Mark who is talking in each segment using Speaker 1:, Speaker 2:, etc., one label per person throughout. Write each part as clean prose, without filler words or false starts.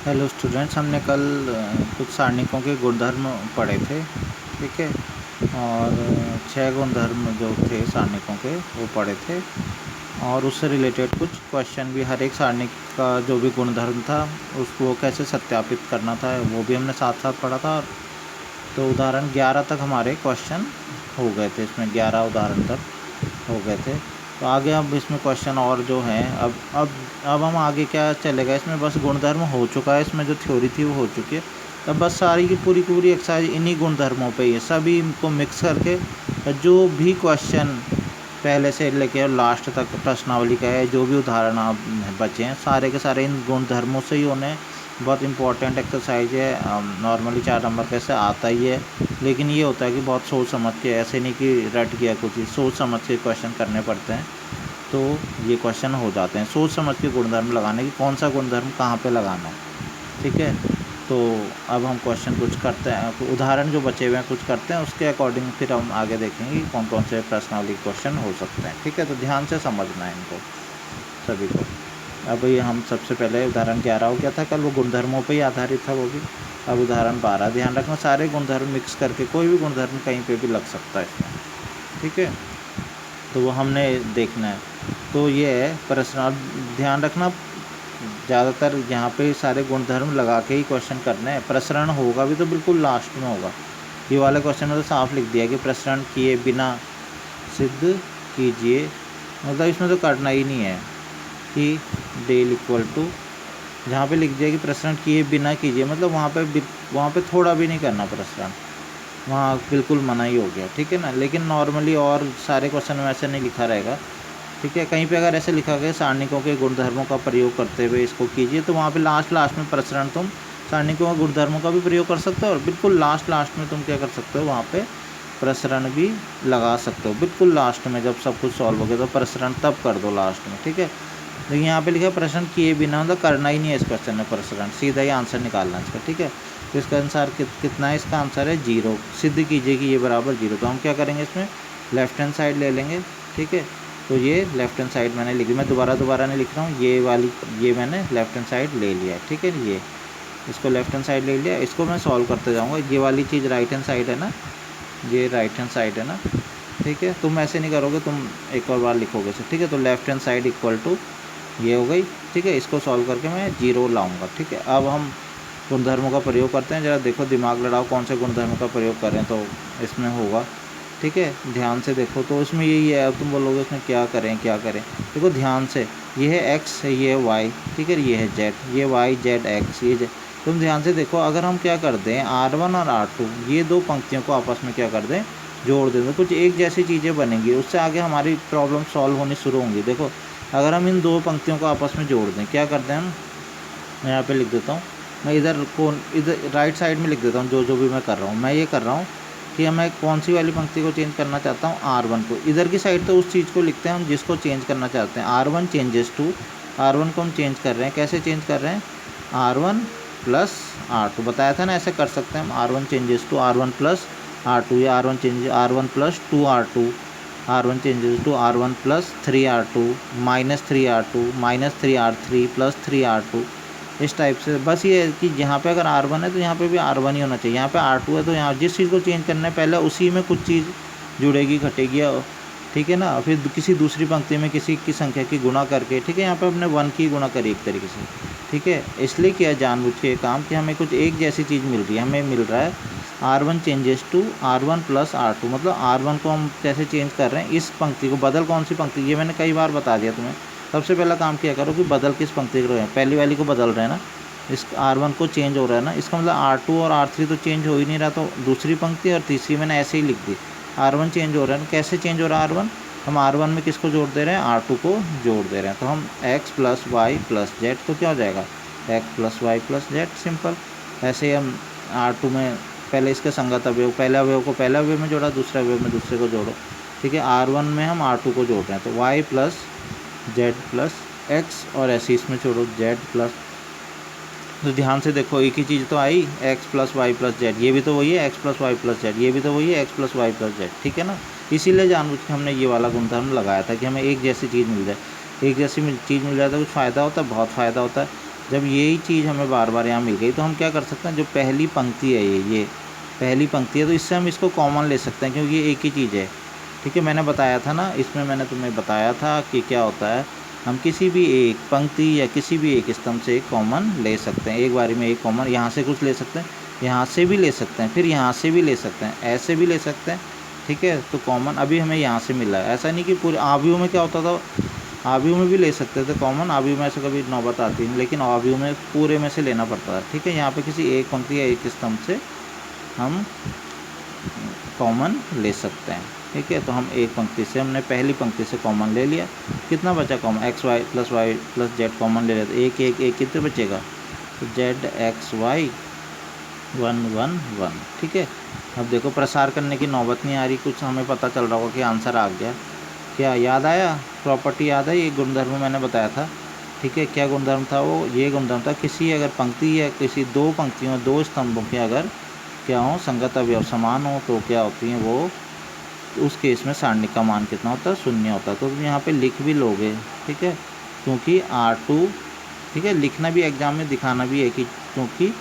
Speaker 1: Hello students, हमने कल कुछ सारणिकों के गुणधर्म पढ़े थे। ठीक है। और 6 गुणधर्म जो थे सारणिकों के वो पढ़े थे, और उससे रिलेटेड कुछ क्वेश्चन भी, हर एक सारणिक का जो भी गुणधर्म था उसको कैसे सत्यापित करना था वो भी हमने साथ साथ पढ़ा था। तो उदाहरण 11 तक हमारे क्वेश्चन हो गए थे, इसमें 11 उदाहरण तक हो गए थे। तो आगे अब इसमें क्वेश्चन और जो हैं, अब हम आगे क्या चलेगा, इसमें बस गुणधर्म हो चुका है, इसमें जो थ्योरी थी वो हो चुकी है। अब बस सारी की पूरी एक्सरसाइज इन्हीं गुणधर्मों पे ही है, सभी इनको मिक्स करके जो भी क्वेश्चन पहले से लेके लास्ट तक प्रश्नावली का है, जो भी उदाहरण आप बचे हैं सारे के सारे इन गुणधर्मों से ही होने। बहुत इंपॉर्टेंट एक्सरसाइज है, नॉर्मली 4 नंबर का ऐसे आता ही है, लेकिन ये होता है कि बहुत सोच समझ के, ऐसे नहीं कि रट गया कुछ ही, सोच समझ के क्वेश्चन करने पड़ते हैं। तो ये क्वेश्चन हो जाते हैं सोच समझ के गुणधर्म लगाने की, कौन सा गुणधर्म कहाँ पे लगाना है। ठीक है। तो अब हम क्वेश्चन कुछ करते हैं, उदाहरण जो बचे हुए हैं कुछ करते हैं, उसके अकॉर्डिंग फिर हम आगे देखेंगे कि कौन कौन से प्रश्नावली क्वेश्चन हो सकते हैं। ठीक है, तो ध्यान से समझना है इनको सभी को। अब ये हम सबसे पहले उदाहरण 11 हो गया था कल, वो गुणधर्मों पे ही आधारित था वो भी। अब उदाहरण 12, ध्यान रखना सारे गुणधर्म मिक्स करके, कोई भी गुणधर्म कहीं पे भी लग सकता है इसमें। ठीक है, तो वो हमने देखना है। तो ये है प्रश्न, अब ध्यान रखना ज़्यादातर यहाँ पे सारे गुणधर्म लगा के ही क्वेश्चन करने हैं। प्रसरण होगा भी तो बिल्कुल लास्ट में होगा। ये वाले क्वेश्चन में तो साफ लिख दिया कि प्रसरण किए बिना सिद्ध कीजिए, मतलब इसमें तो करना ही नहीं है कि डेल इक्वल टू, जहाँ पे लिख दिया कि प्रसरण किए बिना कीजिए, मतलब वहाँ पे थोड़ा भी नहीं करना प्रसरण, वहाँ बिल्कुल मना ही हो गया। ठीक है ना। लेकिन नॉर्मली और सारे क्वेश्चन में ऐसे नहीं लिखा रहेगा। ठीक है, कहीं पे अगर ऐसे लिखा गया सारणिकों के गुणधर्मों का प्रयोग करते हुए इसको कीजिए, तो वहाँ पे लास्ट में प्रसरण तुम सारणिकों के गुणधर्मों का भी प्रयोग कर सकते हो, और बिल्कुल लास्ट में तुम क्या कर सकते हो, वहाँ पे प्रसरण भी लगा सकते हो। बिल्कुल लास्ट में जब सब कुछ सॉल्व हो गया तो प्रसरण तब कर दो लास्ट में। ठीक है, लेकिन यहाँ पे लिखा है प्रश्न किए बिना, मतलब करना ही नहीं है इस क्वेश्चन में प्रसरण, सीधा ही आंसर निकालना है इसका। ठीक है, तो इसका आंसर कितना है, इसका आंसर है 0। सिद्ध कीजिए कि ये बराबर 0। तो हम क्या करेंगे, इसमें लेफ्ट हैंड साइड ले लेंगे। ठीक है, तो ये लेफ्ट हैंड साइड मैंने लिखी, मैं दोबारा नहीं लिख रहा हूँ, ये वाली ये मैंने लेफ्ट हैंड साइड ले लिया है। ठीक है, ये इसको लेफ्ट हैंड साइड ले लिया, इसको मैं सॉल्व करते जाऊँगा। ये वाली चीज़ राइट हैंड साइड है ना, ये राइट हैंड साइड है ना। ठीक है, तुम ऐसे नहीं करोगे, तुम एक और बार लिखोगे इसे। ठीक है, तो left hand side equal to ये हो गई। ठीक है, इसको सॉल्व करके मैं 0 लाऊंगा। ठीक है, अब हम गुणधर्मों का प्रयोग करते हैं। ज़रा देखो, दिमाग लड़ाओ, कौन से गुणधर्म का प्रयोग करें तो इसमें होगा। ठीक है, ध्यान से देखो, तो इसमें यही है। अब तुम बोलोगे इसमें क्या करें क्या करें, देखो ध्यान से, ये है x, ये है y, ठीक है, ये है z, ये y z x, ये z। तुम ध्यान से देखो, अगर हम क्या कर दें, R1 और R2 ये दो पंक्तियों को आपस में क्या कर दें, जोड़ दें, तो कुछ एक जैसी चीज़ें बनेंगी, उससे आगे हमारी प्रॉब्लम सॉल्व होनी शुरू होंगी। देखो, अगर हम इन दो पंक्तियों को आपस में जोड़ दें, क्या करते हैं हम, मैं यहाँ पे लिख देता हूँ, मैं इधर राइट साइड में लिख देता हूँ, जो भी मैं कर रहा हूँ, मैं ये कर रहा हूँ कि मैं कौन सी वाली पंक्ति को चेंज करना चाहता हूँ, R1 को। इधर की साइड तो उस चीज़ को लिखते हैं हम जिसको चेंज करना चाहते हैं। R1 चेंजेस टू, R1 को हम चेंज कर रहे हैं, कैसे चेंज कर रहे हैं, R1 प्लस R2, बताया था ना ऐसे कर सकते हैं हम। R1 changes to R1 plus R2, या R1 plus 2R2, R1 changes to R1 plus 3R2 minus 3R2 minus 3R3 plus 3R2, इस टाइप से। बस ये है कि यहाँ पे अगर R1 है तो यहाँ पे भी R1 ही होना चाहिए, यहाँ पे R2 है तो यहाँ जिस चीज़ को चेंज करना है पहले उसी में कुछ चीज़ जुड़ेगी घटेगी। ठीक है ना, फिर किसी दूसरी पंक्ति में किसी की संख्या की गुणा करके। ठीक है, यहाँ पे हमने 1 की गुणा करी एक तरीके से। ठीक है, इसलिए किया जानबूझ के काम कि हमें कुछ एक जैसी चीज़ मिल रही है, हमें मिल रहा है R1 changes to R1 plus R2, मतलब R1 को हम कैसे चेंज कर रहे हैं, इस पंक्ति को बदल, कौन सी पंक्ति, ये मैंने कई बार बता दिया तुम्हें। सबसे पहला काम किया करो कि बदल किस पंक्ति को रहे हैं, पहली वाली को बदल रहे हैं ना, इस R1 को चेंज हो रहा है ना, इसका मतलब R2 और R3 तो चेंज हो ही नहीं रहा, तो दूसरी पंक्ति और तीसरी मैंने ऐसे ही लिख दी। R1 चेंज हो रहा है, कैसे चेंज हो रहा है R1, हम R1 में किसको जोड़ दे रहे हैं, R2 को जोड़ दे रहे हैं, तो हम x plus Y plus Z, तो क्या हो जाएगा, x plus Y plus Z, simple. ऐसे ही हम R2 में पहले इसके संगत अवयव, पहले अवयव को पहले अवयव में जोड़ा, दूसरे अवयव में दूसरे को जोड़ो। ठीक है, R1 में हम R2 को जोड़ रहे हैं, तो y plus Z plus x, और ऐसे इसमें छोड़ो z प्लस, तो ध्यान से देखो एक ही चीज़ तो आई, x plus Y plus Z, ये भी तो वही है, x plus Y plus Z, ये भी तो वही है, x plus Y plus Z. ठीक है ना, इसीलिए जानबूझ के हमने ये वाला गुणधर्म लगाया था कि हमें एक जैसी चीज़ मिल जाए। एक जैसी चीज़ मिल जाए तो कुछ फ़ायदा होता है, बहुत फ़ायदा होता है। जब यही चीज़ हमें बार बार यहाँ मिल गई तो हम क्या कर सकते हैं, जो पहली पंक्ति है ये पहली पंक्ति है तो इससे हम इसको कॉमन ले सकते हैं क्योंकि ये एक ही चीज़ है। ठीक है, मैंने बताया था ना, इसमें मैंने तुम्हें बताया था कि क्या होता है, हम किसी भी एक पंक्ति या किसी भी एक स्तंभ से एक कॉमन ले सकते हैं, एक बारी में एक कॉमन, यहाँ से कुछ ले सकते हैं, यहाँ से भी ले सकते हैं, फिर यहाँ से भी ले सकते हैं, ऐसे भी ले सकते हैं। ठीक है, तो कॉमन अभी हमें यहाँ से मिला है। ऐसा नहीं कि पूरे आव्यूह में क्या होता था, आव्यूह में भी ले सकते थे कॉमन, आव्यूह में ऐसे कभी नौबत आती नहीं, लेकिन आव्यूह में पूरे में से लेना पड़ता था। ठीक है, यहाँ पे किसी एक पंक्ति या एक स्तंभ से हम कॉमन ले सकते हैं। ठीक है, तो हम एक पंक्ति से, हमने पहली पंक्ति से कॉमन ले लिया, कितना बचा common, X Y plus Z common ले लेते, एक एक एक कितने बचेगा, तो जेड एक्स वाई 1 1 1। ठीक है, अब देखो प्रसार करने की नौबत नहीं आ रही, कुछ हमें पता चल रहा होगा कि आंसर आ गया। क्या याद आया, प्रॉपर्टी याद है, ये गुणधर्म मैंने बताया था। ठीक है, क्या गुणधर्म था वो, ये गुणधर्म था, किसी अगर पंक्ति या किसी दो पंक्तियों दो स्तंभों के अगर क्या हो, संगत अवयव समान हो तो क्या होती हैं वो, उस केस में सारणिक का मान कितना होता है, 0 होता है। तो तुम यहाँ पे लिख भी लोगे। ठीक है, क्योंकि R2, ठीक है, लिखना भी एग्जाम में, दिखाना भी है कि क्योंकि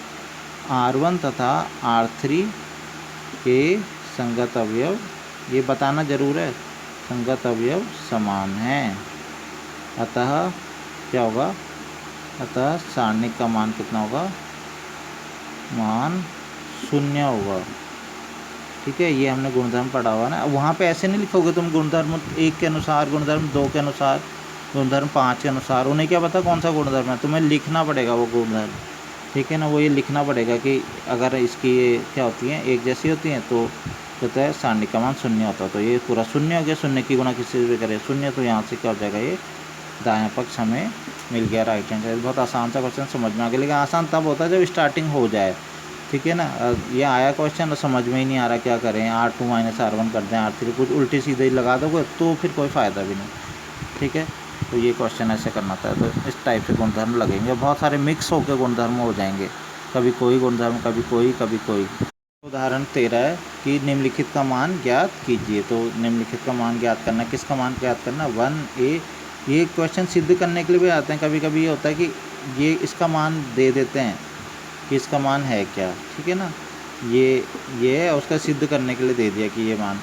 Speaker 1: R1 तथा R3 के संगत अवयव, ये बताना जरूर है, संगत अवयव समान हैं, अतः क्या होगा, अतः सारणिक का मान कितना होगा, मान 0 होगा। ठीक है, ये हमने गुणधर्म पढ़ा हुआ ना, वहाँ पे ऐसे नहीं लिखोगे तुम गुणधर्म 1 के अनुसार, गुणधर्म 2 के अनुसार, गुणधर्म 5 के अनुसार, उन्हें क्या पता कौन सा गुणधर्म है, तुम्हें लिखना पड़ेगा वो गुणधर्म। ठीक है ना, वो ये लिखना पड़ेगा कि अगर इसकी ये क्या होती हैं, एक जैसी होती हैं तो कहता है सारणिक का मान 0 होता है, तो ये पूरा 0 हो गया, 0 की गुणा किसी से करें 0, तो यहाँ से क्या हो जाएगा, ये दायां पक्ष हमें मिल गया, राइट हैंड साइड। बहुत आसान सा क्वेश्चन, समझ में आ गया, लेकिन आसान तब होता है जब स्टार्टिंग हो जाए। ठीक है ना, ये आया क्वेश्चन और समझ में ही नहीं आ रहा क्या करें, R2 - R1 कर दें, R3 कुछ उल्टी सीधे ही लगा दोगे तो फिर कोई फ़ायदा भी नहीं। ठीक है, तो ये क्वेश्चन ऐसे करना था, तो इस टाइप से गुणधर्म लगेंगे, बहुत सारे मिक्स होकर गुणधर्म हो जाएंगे, कभी कोई गुणधर्म, कभी कोई, कभी कोई। उदाहरण 13 है कि निम्नलिखित का मान ज्ञात कीजिए, तो निम्नलिखित का मान ज्ञात करना, किसका मान ज्ञात करना, 1a। ये क्वेश्चन सिद्ध करने के लिए भी आते हैं, कभी कभी ये होता है कि ये इसका मान दे देते हैं कि इसका मान है क्या। ठीक है ना, ये है, उसका सिद्ध करने के लिए दे दिया कि ये मान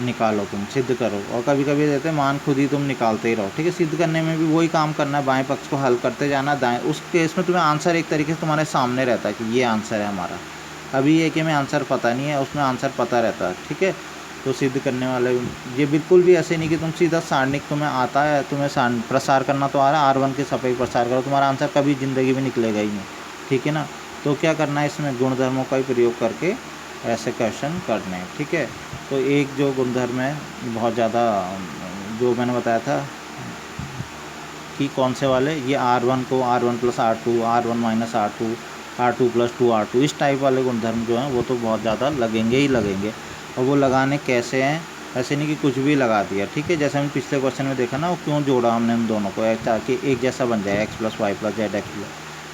Speaker 1: निकालो, तुम सिद्ध करो, और कभी कभी देते हैं मान खुद ही तुम निकालते ही रहो। ठीक है, सिद्ध करने में भी वही काम करना है, बाएं पक्ष को हल करते जाना, दाएं, उस केस में तुम्हें आंसर एक तरीके से तुम्हारे सामने रहता है कि ये आंसर है हमारा। अभी ये कि हमें आंसर पता नहीं है, उसमें आंसर पता रहता है। ठीक है, तो सिद्ध करने वाले ये बिल्कुल भी ऐसे नहीं कि तुम सीधा सारणिक तुम्हें आता है, तुम्हें प्रसार करना तो आ रहा है, R1 के सापेक्ष प्रसार करो, तुम्हारा आंसर कभी ज़िंदगी में निकलेगा ही नहीं। ठीक है ना, तो क्या करना है, इसमें गुणधर्मों का ही प्रयोग करके ऐसे क्वेश्चन करने हैं। ठीक है, तो एक जो गुणधर्म है बहुत ज़्यादा, जो मैंने बताया था कि कौन से वाले, ये R1 को R1 + R2, R1 - R2, R2 + 2R2, इस टाइप वाले गुणधर्म जो हैं वो तो बहुत ज़्यादा लगेंगे ही लगेंगे। और वो लगाने कैसे हैं, ऐसे नहीं कि कुछ भी लगा दिया। ठीक है, जैसे हमने पिछले क्वेश्चन में देखा ना, वो क्यों जोड़ा हमने उन दोनों को, ताकि एक जैसा बन जाए, x + y + z x।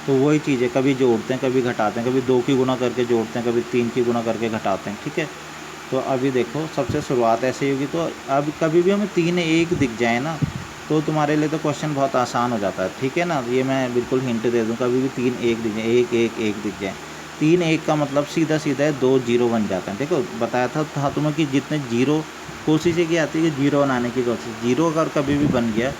Speaker 1: तो वही चीज़ है, कभी जोड़ते हैं, कभी घटाते हैं, कभी 2 की गुणा करके जोड़ते हैं, कभी 3 की गुणा करके घटाते हैं। ठीक है, तो अभी देखो सबसे शुरुआत ऐसे होगी, तो अब कभी भी हमें 3 1 दिख जाए ना तो तुम्हारे लिए तो क्वेश्चन बहुत आसान हो जाता है। ठीक है ना, ये मैं बिल्कुल हिंट दे दूँ, कभी भी 3 1 दिख जाए, 1 1 1 दिख जाए, 3 1 का मतलब सीधा सीधा है 2 0 बन जाता है। देखो बताया था तुम्हें कि जितने जीरो, कोशिश ये की आती है कि जीरो बनाने की कोशिश, जीरो अगर कभी भी बन गया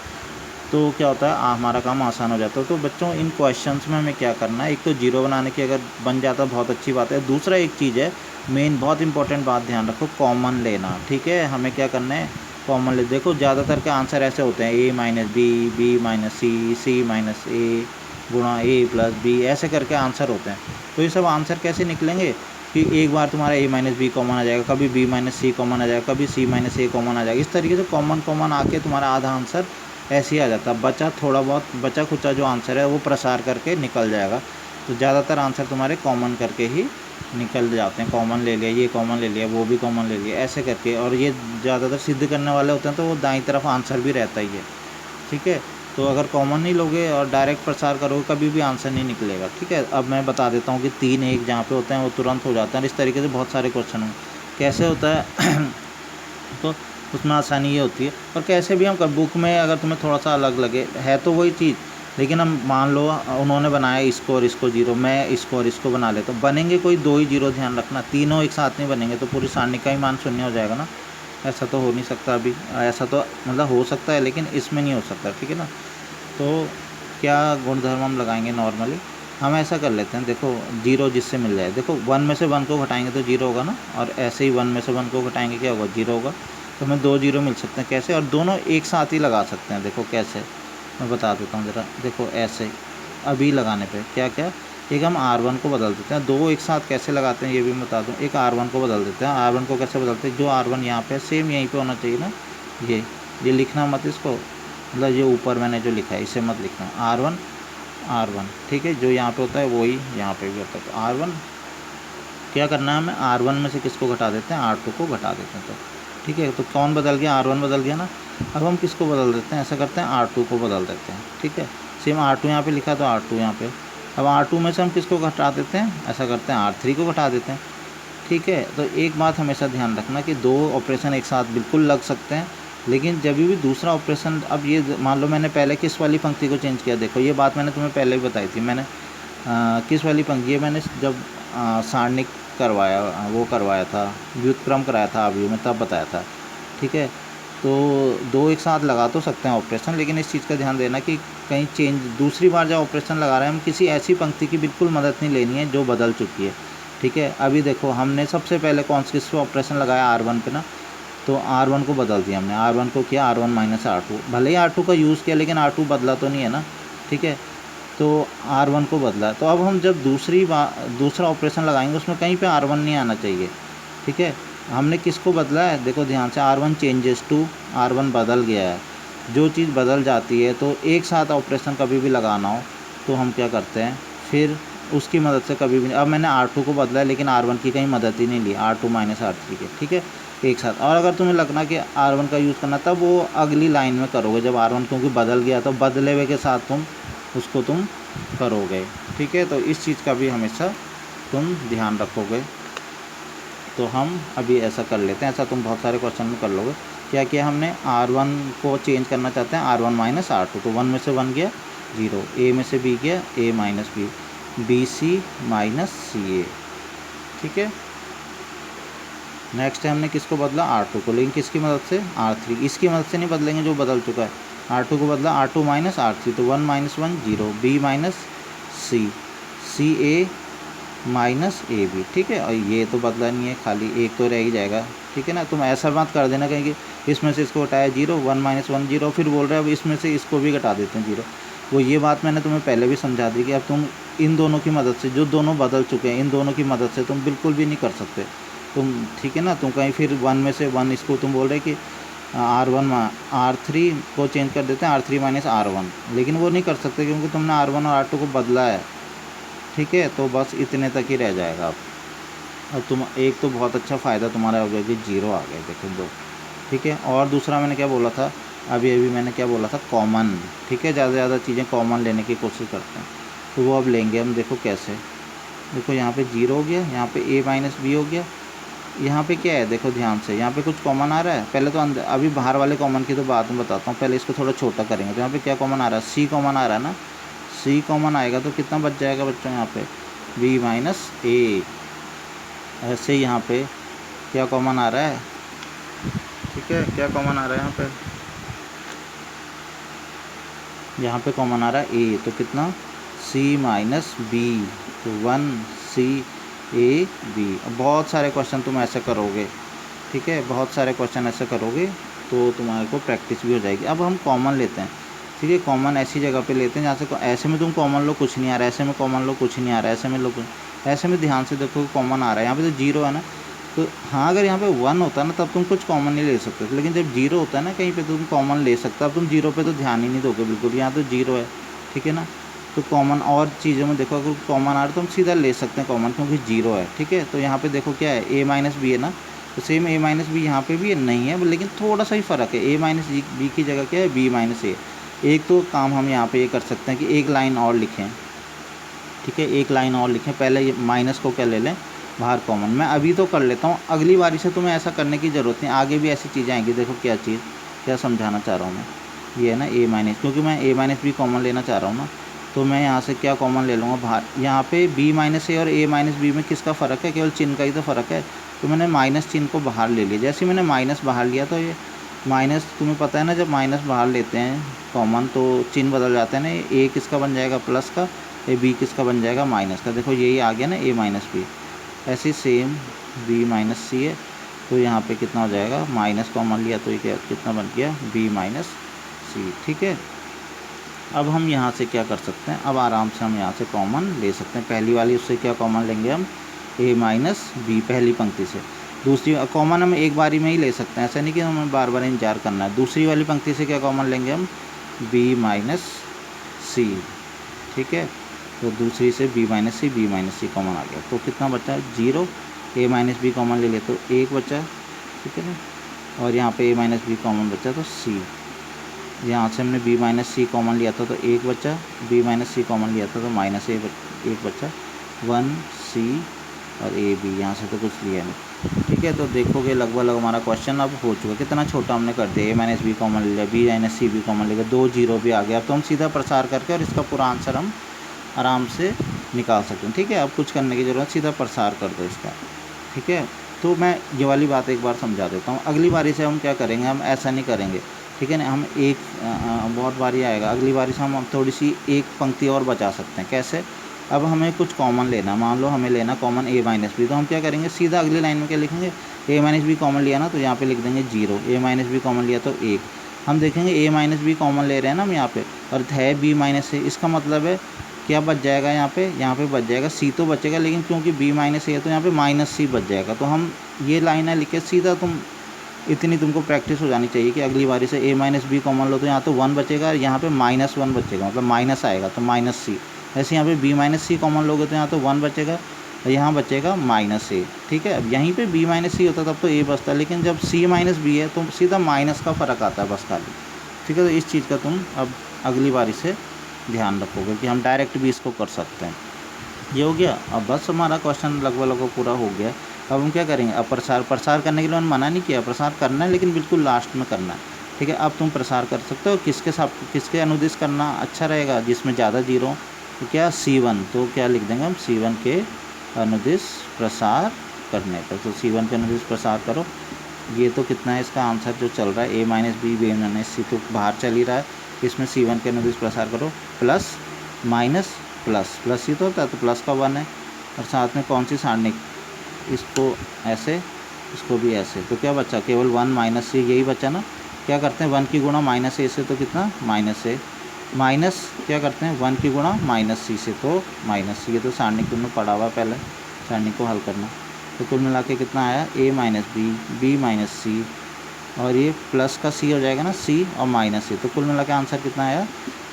Speaker 1: तो क्या होता है, हमारा काम आसान हो जाता है। तो बच्चों इन क्वेश्चंस में हमें क्या करना है, एक तो जीरो बनाने की अगर बन जाता बहुत अच्छी बात है, दूसरा एक चीज़ है मेन बहुत इंपॉर्टेंट बात ध्यान रखो, कॉमन लेना। ठीक है, हमें क्या करना है, कॉमन ले। देखो ज़्यादातर के आंसर ऐसे होते हैं, a - b, b - c, c - a गुणा a + b, ऐसे करके आंसर होते हैं। तो ये सब आंसर कैसे निकलेंगे कि एक बार तुम्हारा a - b कॉमन आ जाएगा, कभी b - c कॉमन आ जाएगा, कभी c - a कॉमन आ जाएगा, इस तरीके से कॉमन आके तुम्हारा आधा आंसर ऐसे ही आ जाता है। बचा थोड़ा बहुत, बचा खुचा जो आंसर है वो प्रसार करके निकल जाएगा। तो ज़्यादातर आंसर तुम्हारे कॉमन करके ही निकल जाते हैं, कॉमन ले लिया, ये कॉमन ले लिया, वो भी कॉमन ले लिया, ऐसे करके। और ये ज़्यादातर सिद्ध करने वाले होते हैं तो वो दाईं तरफ आंसर भी रहता ही है। ठीक है, तो अगर कॉमन नहीं लोगे और डायरेक्ट प्रसार करोगे कभी भी आंसर नहीं निकलेगा। ठीक है, अब मैं बता देता हूँ कि 3 1 जहाँ पे होते हैं वो तुरंत हो जाता है। इस तरीके से बहुत सारे क्वेश्चन हैं, कैसे होता है तो उसमें आसानी ये होती है। और कैसे भी हम बुक में अगर तुम्हें थोड़ा सा अलग लगे, है तो वही चीज़, लेकिन हम मान लो उन्होंने बनाया इसको और इसको 0, मैं इसको और इसको बना लेता हूँ, बनेंगे कोई 2 ही 0, ध्यान रखना, तीनों एक साथ नहीं बनेंगे तो पूरी सारणी का ही मान शून्य हो जाएगा ना। ऐसा तो हो नहीं सकता अभी, ऐसा तो मतलब हो सकता है लेकिन इसमें नहीं हो सकता, ठीक है ना। तो क्या गुणधर्म हम लगाएंगे नॉर्मली, हम ऐसा कर लेते हैं, देखो 0 जिससे मिल जाए, देखो 1 में से 1 को घटाएंगे तो 0 होगा ना, और ऐसे ही 1 में से 1 को घटाएंगे क्या होगा, 0 होगा। तो हमें 2 0 मिल सकते हैं, कैसे, और दोनों एक साथ ही लगा सकते हैं, देखो कैसे, मैं बता देता हूँ ज़रा, देखो ऐसे अभी लगाने पे क्या क्या, एक हम R1 को बदल देते हैं, दो एक साथ कैसे लगाते हैं ये भी मैं बता दूँ। एक R1 को बदल देते हैं, R1 को कैसे बदलते हैं, जो R1 यहाँ पे सेम यहीं पे होना चाहिए ना, ये लिखना मत इसको, मतलब ये ऊपर मैंने जो लिखा है इसे मत लिखना, R1 ठीक है, जो यहाँ पे होता है वही यहाँ पे भी होता है। तो R1 क्या करना है हमें, R1 में से किसको घटा देते हैं, R2 को घटा देते हैं, तो ठीक है। तो कौन बदल गया, R1 बदल गया ना। अब हम किसको बदल देते हैं, ऐसा करते हैं R2 को बदल देते हैं, ठीक है। सेम R2 यहाँ पे लिखा तो R2 यहाँ पे, अब R2 में से हम किसको घटा देते हैं, ऐसा करते हैं R3 को घटा देते हैं, ठीक है। तो एक बात हमेशा ध्यान रखना कि दो ऑपरेशन एक साथ बिल्कुल लग सकते हैं, लेकिन जब भी दूसरा ऑपरेशन, अब ये मान लो मैंने पहले किस वाली पंक्ति को चेंज किया, देखो ये बात मैंने तुम्हें पहले भी बताई थी, मैंने किस वाली पंक्ति, ये मैंने जब सारणिक करवाया, वो करवाया था, व्युत्क्रम कराया था आव्यूह में, तब बताया था, ठीक है। तो दो एक साथ लगा तो सकते हैं ऑपरेशन, लेकिन इस चीज़ का ध्यान देना कि कहीं चेंज, दूसरी बार जब ऑपरेशन लगा रहे हैं हम, किसी ऐसी पंक्ति की बिल्कुल मदद नहीं लेनी है जो बदल चुकी है, ठीक है। अभी देखो हमने सबसे पहले कौन किस पे ऑपरेशन लगाया, R1 पे ना, तो R1 को बदल दिया हमने, R1 को किया R1 माइनस R2, भले ही R2 का यूज़ किया लेकिन R2 बदला तो नहीं है ना, ठीक है। तो R1 को बदला, तो अब हम जब दूसरा ऑपरेशन लगाएंगे उसमें कहीं पे R1 नहीं आना चाहिए, ठीक है। हमने किसको बदला है, देखो ध्यान से, R1 चेंजेस टू, R1 बदल गया है। जो चीज़ बदल जाती है तो एक साथ ऑपरेशन कभी भी लगाना हो तो हम क्या करते हैं, फिर उसकी मदद से कभी भी, अब मैंने R2 को बदला है लेकिन R1 की कहीं मदद ही नहीं ली, R2 माइनस R3 के, ठीक है, एक साथ। और अगर तुम्हें लगना कि R1 का यूज़ करना, तब वो अगली लाइन में करोगे, जब R1 क्योंकि बदल गया तो बदले हुए के साथ उसको तुम करोगे, ठीक है। तो इस चीज़ का भी हमेशा तुम ध्यान रखोगे। तो हम अभी ऐसा कर लेते हैं, ऐसा तुम बहुत सारे क्वेश्चन में कर लोगे। क्या किया हमने, R1 को चेंज करना चाहते हैं, R1 माइनस R2, तो 1 में से 1 गया 0, A में से B गया A minus B, BC minus CA, ठीक है। नेक्स्ट है हमने किसको बदला, R2 को, लेकिन किसकी मदद से, R3, इसकी मदद से नहीं बदलेंगे जो बदल चुका है, R2 को बदला R2 माइनस R3, तो 1 minus 1 0, B minus C, CA minus AB, ठीक है। और ये तो बदला नहीं है, खाली एक तो रह ही जाएगा, ठीक है ना। तुम ऐसा मत कर देना कहीं कि इसमें से इसको घटाया 0, 1 माइनस 1 0, फिर बोल रहे हैं अब इसमें से इसको भी घटा देते हैं 0, वो ये बात मैंने तुम्हें पहले भी समझा दी कि अब तुम इन दोनों की मदद से, जो दोनों बदल चुके हैं, इन दोनों की मदद से तुम बिल्कुल भी नहीं कर सकते तुम, ठीक है ना। तुम कहीं फिर 1 में से 1 इसको तुम बोल रहे कि R1 R3 को चेंज कर देते हैं, R3 माइनस R1, लेकिन वो नहीं कर सकते क्योंकि तुमने R1 और R2 को बदला है, ठीक है। तो बस इतने तक ही रह जाएगा अब तुम, एक तो बहुत अच्छा फ़ायदा तुम्हारा हो गया कि 0 आ गए, देखो 2, ठीक है। और दूसरा मैंने क्या बोला था, अभी मैंने क्या बोला था, कॉमन, ठीक है, ज़्यादा से ज़्यादा चीज़ें कॉमन लेने की कोशिश करते हैं, तो वो अब लेंगे हम। देखो कैसे, देखो यहाँ पे 0 हो गया, यहाँ पे A माइनस B हो गया, यहाँ पे क्या है, देखो ध्यान से, यहाँ पे कुछ कॉमन आ रहा है, पहले तो अंदर, अभी बाहर वाले कॉमन की तो बाद में बताता हूँ, पहले इसको थोड़ा छोटा करेंगे। तो यहाँ पे क्या कॉमन आ रहा है, C कॉमन आ रहा है ना, C कॉमन आएगा तो कितना बच जाएगा बच्चों, यहाँ पे B माइनस A, ऐसे यहाँ पे क्या कॉमन आ रहा है, ठीक है, क्या कॉमन आ रहा है यहाँ पे कॉमन आ रहा है A, तो कितना C माइनस B, तो 1 C A B। बहुत सारे क्वेश्चन तुम ऐसे करोगे, ठीक है, बहुत सारे क्वेश्चन ऐसे करोगे तो तुम्हारे को प्रैक्टिस भी हो जाएगी। अब हम कॉमन लेते हैं, ठीक है, कॉमन ऐसी जगह पे लेते हैं जहाँ से, ऐसे में तुम कॉमन लो कुछ नहीं आ रहा है, ऐसे में कॉमन लो कुछ नहीं आ रहा है, ऐसे में लो, ऐसे में ध्यान से देखो कॉमन आ रहा है, यहाँ पे तो 0 है ना, तो हाँ अगर यहाँ पे 1 होता है ना तब तुम कुछ कॉमन नहीं ले सकते थे, लेकिन जब 0 होता है ना कहीं पे तुम कॉमन ले सकते हो। अब तुम 0 पे तो ध्यान ही नहीं दोगे बिल्कुल, यहाँ तो 0 है, ठीक है ना। तो कॉमन और चीज़ों में देखो, अगर कॉमन आ रहा है तो हम सीधा ले सकते हैं कॉमन, क्योंकि 0 है, ठीक है। तो यहाँ पे देखो क्या है, A माइनस B है ना, तो सेम A माइनस B यहाँ पे भी है, नहीं है, लेकिन थोड़ा सा ही फ़र्क है, A माइनस B की जगह क्या है, B माइनस A। एक तो काम हम यहाँ पे ये कर सकते हैं कि एक लाइन और लिखें, ठीक है, एक लाइन और लिखें, पहले ये माइनस को क्या ले लें बाहर कॉमन, मैं अभी तो कर लेता हूँ, अगली बारी से तुम्हें ऐसा करने की ज़रूरत नहीं, आगे भी ऐसी चीज़ें आएंगी। देखो क्या चीज़, क्या समझाना चाह रहा हूँ मैं, ये है ना ए माइनस, क्योंकि मैं ए माइनस बी कॉमन लेना चाह रहा हूँ ना, तो मैं यहाँ से क्या कॉमन ले लूँगा बाहर। यहाँ पे बी माइनस ए और ए माइनस बी में किसका फ़र्क है, केवल चिन्ह का ही तो फ़र्क है। तो मैंने माइनस चिन्ह को बाहर ले लिया। जैसे मैंने माइनस बाहर लिया तो ये माइनस, तुम्हें पता है ना, जब माइनस बाहर लेते हैं कॉमन तो चिन्ह बदल जाते हैं ना। ए किसका बन जाएगा प्लस का, ए बी किसका बन जाएगा माइनस का। देखो यही आ गया ना ए माइनस बी। ऐसे सेम बी माइनस सी है, तो यहाँ पे कितना हो जाएगा, माइनस कॉमन लिया तो ये कितना बन गया, बी माइनस सी। ठीक है, अब हम यहाँ से क्या कर सकते हैं, अब आराम से हम यहाँ से कॉमन ले सकते हैं। पहली वाली उससे क्या कॉमन लेंगे हम, ए माइनस बी पहली पंक्ति से। दूसरी कॉमन हम एक बारी में ही ले सकते हैं, ऐसा नहीं कि हमें बार बार इंतजार करना है। दूसरी वाली पंक्ति से क्या कॉमन लेंगे हम, बी माइनस सी। ठीक है, तो दूसरी से बी माइनस सी कॉमन आ गया, तो कितना बचा, 0। ए माइनस बी कॉमन ले तो 1 बचा। ठीक है ना, और यहाँ पे ए माइनस बी कॉमन बचा तो सी। यहाँ से हमने बी माइनस सी कॉमन लिया था तो 1 बचा, बी माइनस सी कॉमन लिया था तो माइनस 1 बचा, 1 सी और ए बी। यहाँ से तो कुछ लिया नहीं। ठीक है, तो देखोगे लगभग हमारा क्वेश्चन अब हो चुका। कितना छोटा हमने कर दिया, ए माइनस बी कॉमन ले लिया, B minus C B common ले लिया, 2 0 भी आ गया। अब तो हम सीधा प्रसार करके और इसका पूरा आंसर हम आराम से निकाल सकते हैं। ठीक है, अब कुछ करने की ज़रूरत, सीधा प्रसार कर दो इसका। ठीक है, तो मैं ये वाली बात एक बार समझा देता हूँ। अगली बारी से हम क्या करेंगे, हम ऐसा नहीं करेंगे। ठीक है ना, हम एक बहुत बारी आएगा, अगली बारी से हम थोड़ी सी एक पंक्ति और बचा सकते हैं। कैसे, अब हमें कुछ कॉमन लेना, मान लो हमें लेना कॉमन ए माइनस बी, तो हम क्या करेंगे, सीधा अगली लाइन में क्या लिखेंगे, ए माइनस बी कॉमन लिया ना तो यहाँ पे लिख देंगे 0, ए माइनस बी कॉमन लिया तो 1। हम देखेंगे ए माइनस बी कॉमन ले रहे हैं ना हम यहाँ पे, और है बी माइनस ए, इसका मतलब है क्या बच जाएगा, यहाँ पे बच जाएगा सी तो बचेगा, लेकिन क्योंकि बी माइनस ए है तो यहाँ पे माइनस सी बच जाएगा। तो हम ये लाइन है लिखे सीधा, इतनी तुमको प्रैक्टिस हो जानी चाहिए कि अगली बारी से ए माइनस बी कॉमन लो तो यहाँ तो 1 बचेगा, यहाँ पे -1 बचेगा, मतलब माइनस आएगा तो माइनस सी। ऐसे यहाँ पे बी माइनस सी कॉमन लोगे तो यहाँ तो 1 बचेगा और यहाँ बचेगा माइनस ए। ठीक है, अब यहीं पे बी माइनस सी होता तब तो ए बचता, लेकिन जब सी माइनस बी है तो सीधा माइनस का फ़र्क आता है बस खाली। ठीक है, तो इस चीज़ का तुम अब अगली बारी से ध्यान रखोगे कि हम डायरेक्ट भी इसको कर सकते हैं। ये हो गया। अब बस हमारा क्वेश्चन लगभग पूरा हो गया। अब हम क्या करेंगे, अब प्रसार करने के लिए मैंने मना नहीं किया, प्रसार करना है लेकिन बिल्कुल लास्ट में करना है। ठीक है, अब तुम प्रसार कर सकते हो, किसके अनुदिश करना अच्छा रहेगा, जिसमें ज़्यादा जीरो, तो क्या C1, तो क्या लिख देंगे हम, C1 के अनुदिश प्रसार करने पर। तो C1 के अनुदिश प्रसार करो। ये तो कितना है इसका आंसर जो चल रहा है, ए माइनस बी माइनस सी तो बाहर चल ही रहा है, इसमें C1 के अनुदिश प्रसार करो, प्लस माइनस प्लस ही तो होता है, तो प्लस का 1 है, और साथ में कौन सी सारणी, इसको ऐसे, इसको भी ऐसे, तो क्या बचा, केवल 1 माइनस से, यही बचा ना। क्या करते हैं 1 की गुणा माइनस ए से, तो कितना माइनस ए, माइनस क्या करते हैं 1 की गुणा माइनस सी से, तो माइनस सी। ये तो सारणी तुमने पढ़ा हुआ पहले, सारणी को हल करना। तो कुल मिला के कितना आया, ए माइनस बी माइनस सी, और ये प्लस का सी हो जाएगा ना, सी और माइनस सी, तो कुल मिला के आंसर कितना आया,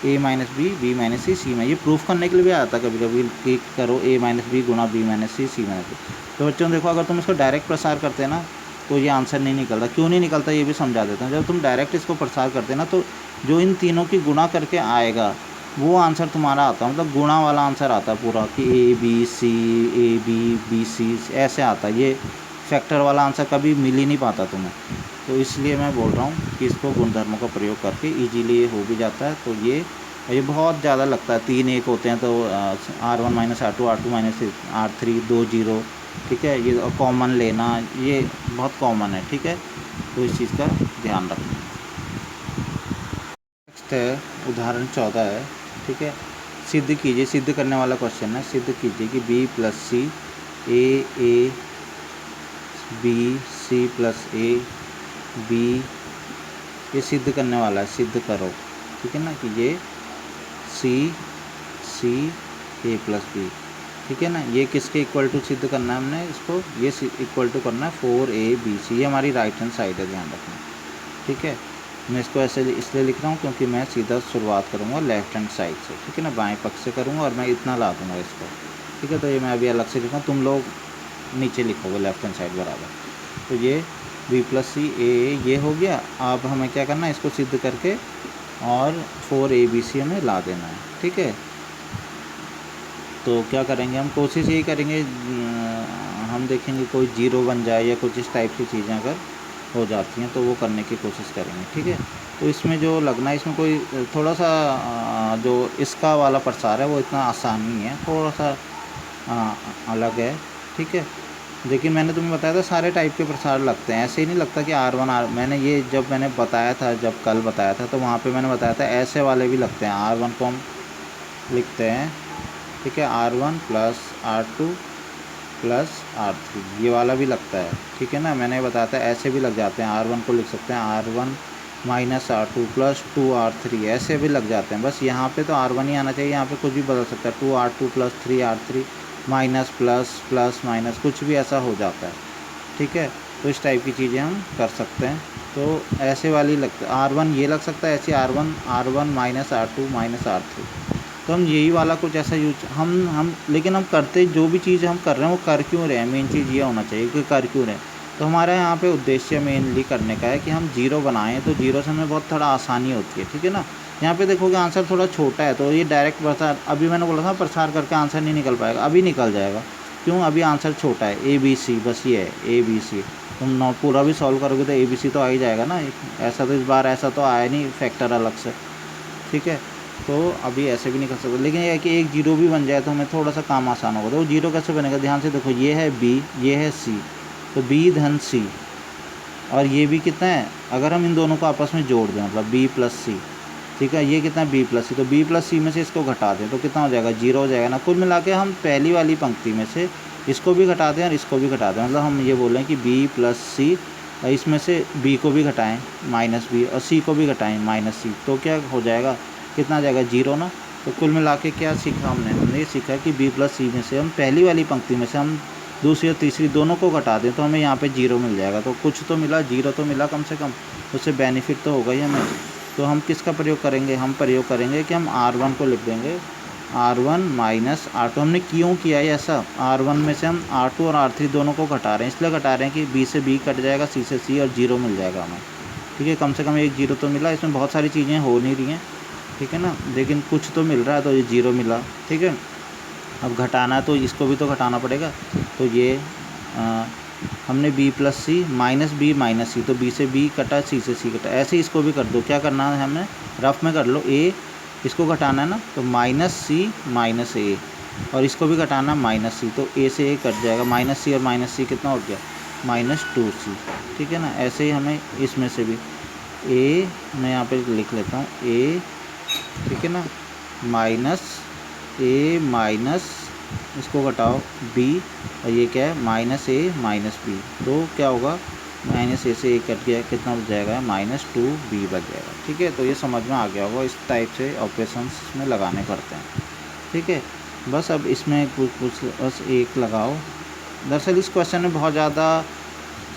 Speaker 1: ए माइनस बी माइनस सी में। ये प्रूफ करने के लिए भी आता है कभी कभी कि करो ए माइनस बी गुणा बी माइनस सी माइनस बी। तो बच्चों देखो, अगर तुम इसको डायरेक्ट प्रसार करते हैं ना तो ये आंसर नहीं निकलता। क्यों नहीं निकलता ये भी समझा देता हूँ। जब तुम डायरेक्ट इसको प्रसार करते हैं ना तो जो इन तीनों की गुणा करके आएगा वो आंसर तुम्हारा आता है, मतलब गुणा वाला आंसर आता है पूरा, कि ए बी सी ऐसे आता है। ये फैक्टर वाला आंसर कभी मिल ही नहीं पाता तुम्हें। तो इसलिए मैं बोल रहा हूँ कि इसको गुणधर्मों का प्रयोग करके इजीली ये हो भी जाता है। तो ये बहुत ज़्यादा लगता है, 3 1 होते हैं तो R1 minus R2 R2 minus R3 2 0। ठीक है, ये कॉमन लेना ये बहुत कॉमन है। ठीक है, तो इस चीज़ का ध्यान रखना। नेक्स्ट है उदाहरण 14 है। ठीक है, सिद्ध कीजिए, सिद्ध करने वाला क्वेश्चन है। सिद्ध कीजिए कि B plus C A B C plus A B, ये सिद्ध करने वाला है, सिद्ध करो। ठीक है ना, कि ये सी ए प्लस बी। ठीक है ना, ये किसके इक्वल टू सिद्ध करना है हमने इसको, ये इक्वल टू करना है 4ABC। ये हमारी राइट हैंड साइड है, ध्यान रखना। ठीक है, मैं इसको ऐसे इसलिए लिख रहा हूँ क्योंकि मैं सीधा शुरुआत करूँगा लेफ्ट हैंड साइड से। ठीक है ना, बाएं पक्ष से करूँगा और मैं इतना ला दूँगा इसको। ठीक है, तो ये मैं अभी अलग से लिखूँ, तुम लोग नीचे लिखोगे लेफ्ट हैंड साइड बराबर। तो ये B प्लस सी ए ये हो गया। अब हमें क्या करना है, इसको सिद्ध करके और 4ABC हमें ला देना है। ठीक है, तो क्या करेंगे हम, कोशिश यही करेंगे हम देखेंगे कोई जीरो बन जाए या कुछ इस टाइप की चीज़ें अगर हो जाती हैं, तो वो करने की कोशिश करेंगे। ठीक है, तो इसमें जो लगना है, इसमें कोई थोड़ा सा जो इसका वाला प्रसार है वो इतना आसान नहीं है, थोड़ा सा अलग है। ठीक है, लेकिन मैंने तुम्हें बताया था सारे टाइप के प्रसार लगते हैं, ऐसे ही नहीं लगता कि R1 मैंने ये जब मैंने बताया था, जब कल बताया था, तो वहाँ पे मैंने बताया था ऐसे वाले भी लगते हैं। R1 को हम लिखते हैं, ठीक है, R1 plus R2 plus R3, ये वाला भी लगता है। ठीक है ना, मैंने बताया था ऐसे भी लग जाते हैं। R1 को लिख सकते हैं R1 minus R2 plus 2R3, ऐसे भी लग जाते हैं। बस यहाँ पे तो R1 ही आना चाहिए, यहाँ पे कुछ भी बदल सकता है, 2R2 plus 3R3 minus plus plus minus, कुछ भी ऐसा हो जाता है। ठीक है, तो इस टाइप की चीज़ें हम कर सकते हैं। तो ऐसे वाली लगता है, R1 ये लग सकता है ऐसे, R1 minus R2 minus R3, तो हम यही वाला कुछ ऐसा यूज हम लेकिन हम करते जो भी चीज़ हम कर रहे हैं वो कर क्यों रहे हैं, मेन चीज़ ये होना चाहिए कि कर क्यों रहे हैं। तो हमारा यहाँ पे उद्देश्य मेनली करने का है कि हम जीरो बनाएं, तो जीरो से हमें बहुत थोड़ा आसानी होती है। ठीक है ना, यहाँ पे देखोगे आंसर थोड़ा छोटा है, तो ये डायरेक्ट प्रसार, अभी मैंने बोला था प्रसार करके आंसर नहीं निकल पाएगा, अभी निकल जाएगा। क्यों, अभी आंसर छोटा है, ABC, बस ये है ABC। तुम नौ पूरा भी सॉल्व करोगे तो ABC तो आ ही जाएगा ना। ऐसा तो इस बार ऐसा तो आया नहीं फैक्टर अलग से। ठीक है, तो अभी ऐसे भी नहीं कर सकते, लेकिन यह है कि एक जीरो भी बन जाए तो हमें थोड़ा सा काम आसान होगा। तो वो जीरो कैसे बनेगा, ध्यान से देखो, ये है B, ये है C, तो B धन C, और ये भी कितना है, अगर हम इन दोनों को आपस में जोड़ दें, मतलब B प्लस C, ठीक है, ये कितना है B प्लस C, तो B प्लस C में से इसको घटा दें तो कितना हो जाएगा, जीरो हो जाएगा ना। कुल मिला के हम पहली वाली पंक्ति में से इसको भी घटा दें और इसको भी घटा दें, मतलब हम ये बोलें कि B प्लस C, इसमें से B को भी घटाएं माइनस B, और C को भी घटाएं माइनस C, तो क्या हो जाएगा, कितना आ जाएगा, जीरो ना। तो कुल मिला के क्या सीखा हमने ये सीखा कि B प्लस C में से हम पहली वाली पंक्ति में से हम दूसरी और तीसरी दोनों को घटा दें तो हमें यहाँ पे जीरो मिल जाएगा। तो कुछ तो मिला, जीरो तो मिला कम से कम, उससे बेनिफिट तो होगा ही हमें। तो हम किसका प्रयोग करेंगे, हम प्रयोग करेंगे कि हम R1 को लिख देंगे R1 माइनस R2। हमने क्यों किया है ऐसा, R1 में से हम R2 और R3 दोनों को घटा रहे हैं, इसलिए घटा रहे हैं कि B से B कट जाएगा, C से C, और जीरो मिल जाएगा हमें। ठीक है, कम से कम एक जीरो तो मिला, इसमें बहुत सारी चीज़ें हो नहीं रही हैं। ठीक है ना, लेकिन कुछ तो मिल रहा है, तो ये जीरो मिला। ठीक है, अब घटाना है तो इसको भी तो घटाना पड़ेगा, तो ये हमने B plus C minus B minus C, तो B से B कटा, C से C कटा, ऐसे ही इसको भी कर दो। क्या करना है हमें, रफ में कर लो, A इसको घटाना है ना, तो माइनस C माइनस A, और इसको भी घटाना माइनस C, तो A से A कट जाएगा, माइनस C और माइनस C कितना हो गया, माइनस 2C। ठीक है ना, ऐसे ही हमें इसमें से भी A, मैं यहाँ पे लिख लेता हूँ A, ठीक है ना, माइनस A माइनस, इसको घटाओ B, और ये क्या है, माइनस A माइनस B, तो क्या होगा, माइनस A से A कट गया, कितना बच जाएगा, माइनस 2B बच जाएगा। ठीक है, तो ये समझ में आ गया होगा, इस टाइप से ऑपरेशंस में लगाने पड़ते हैं। ठीक है, बस अब इसमें कुछ बस एक लगाओ। दरअसल इस क्वेश्चन में बहुत ज़्यादा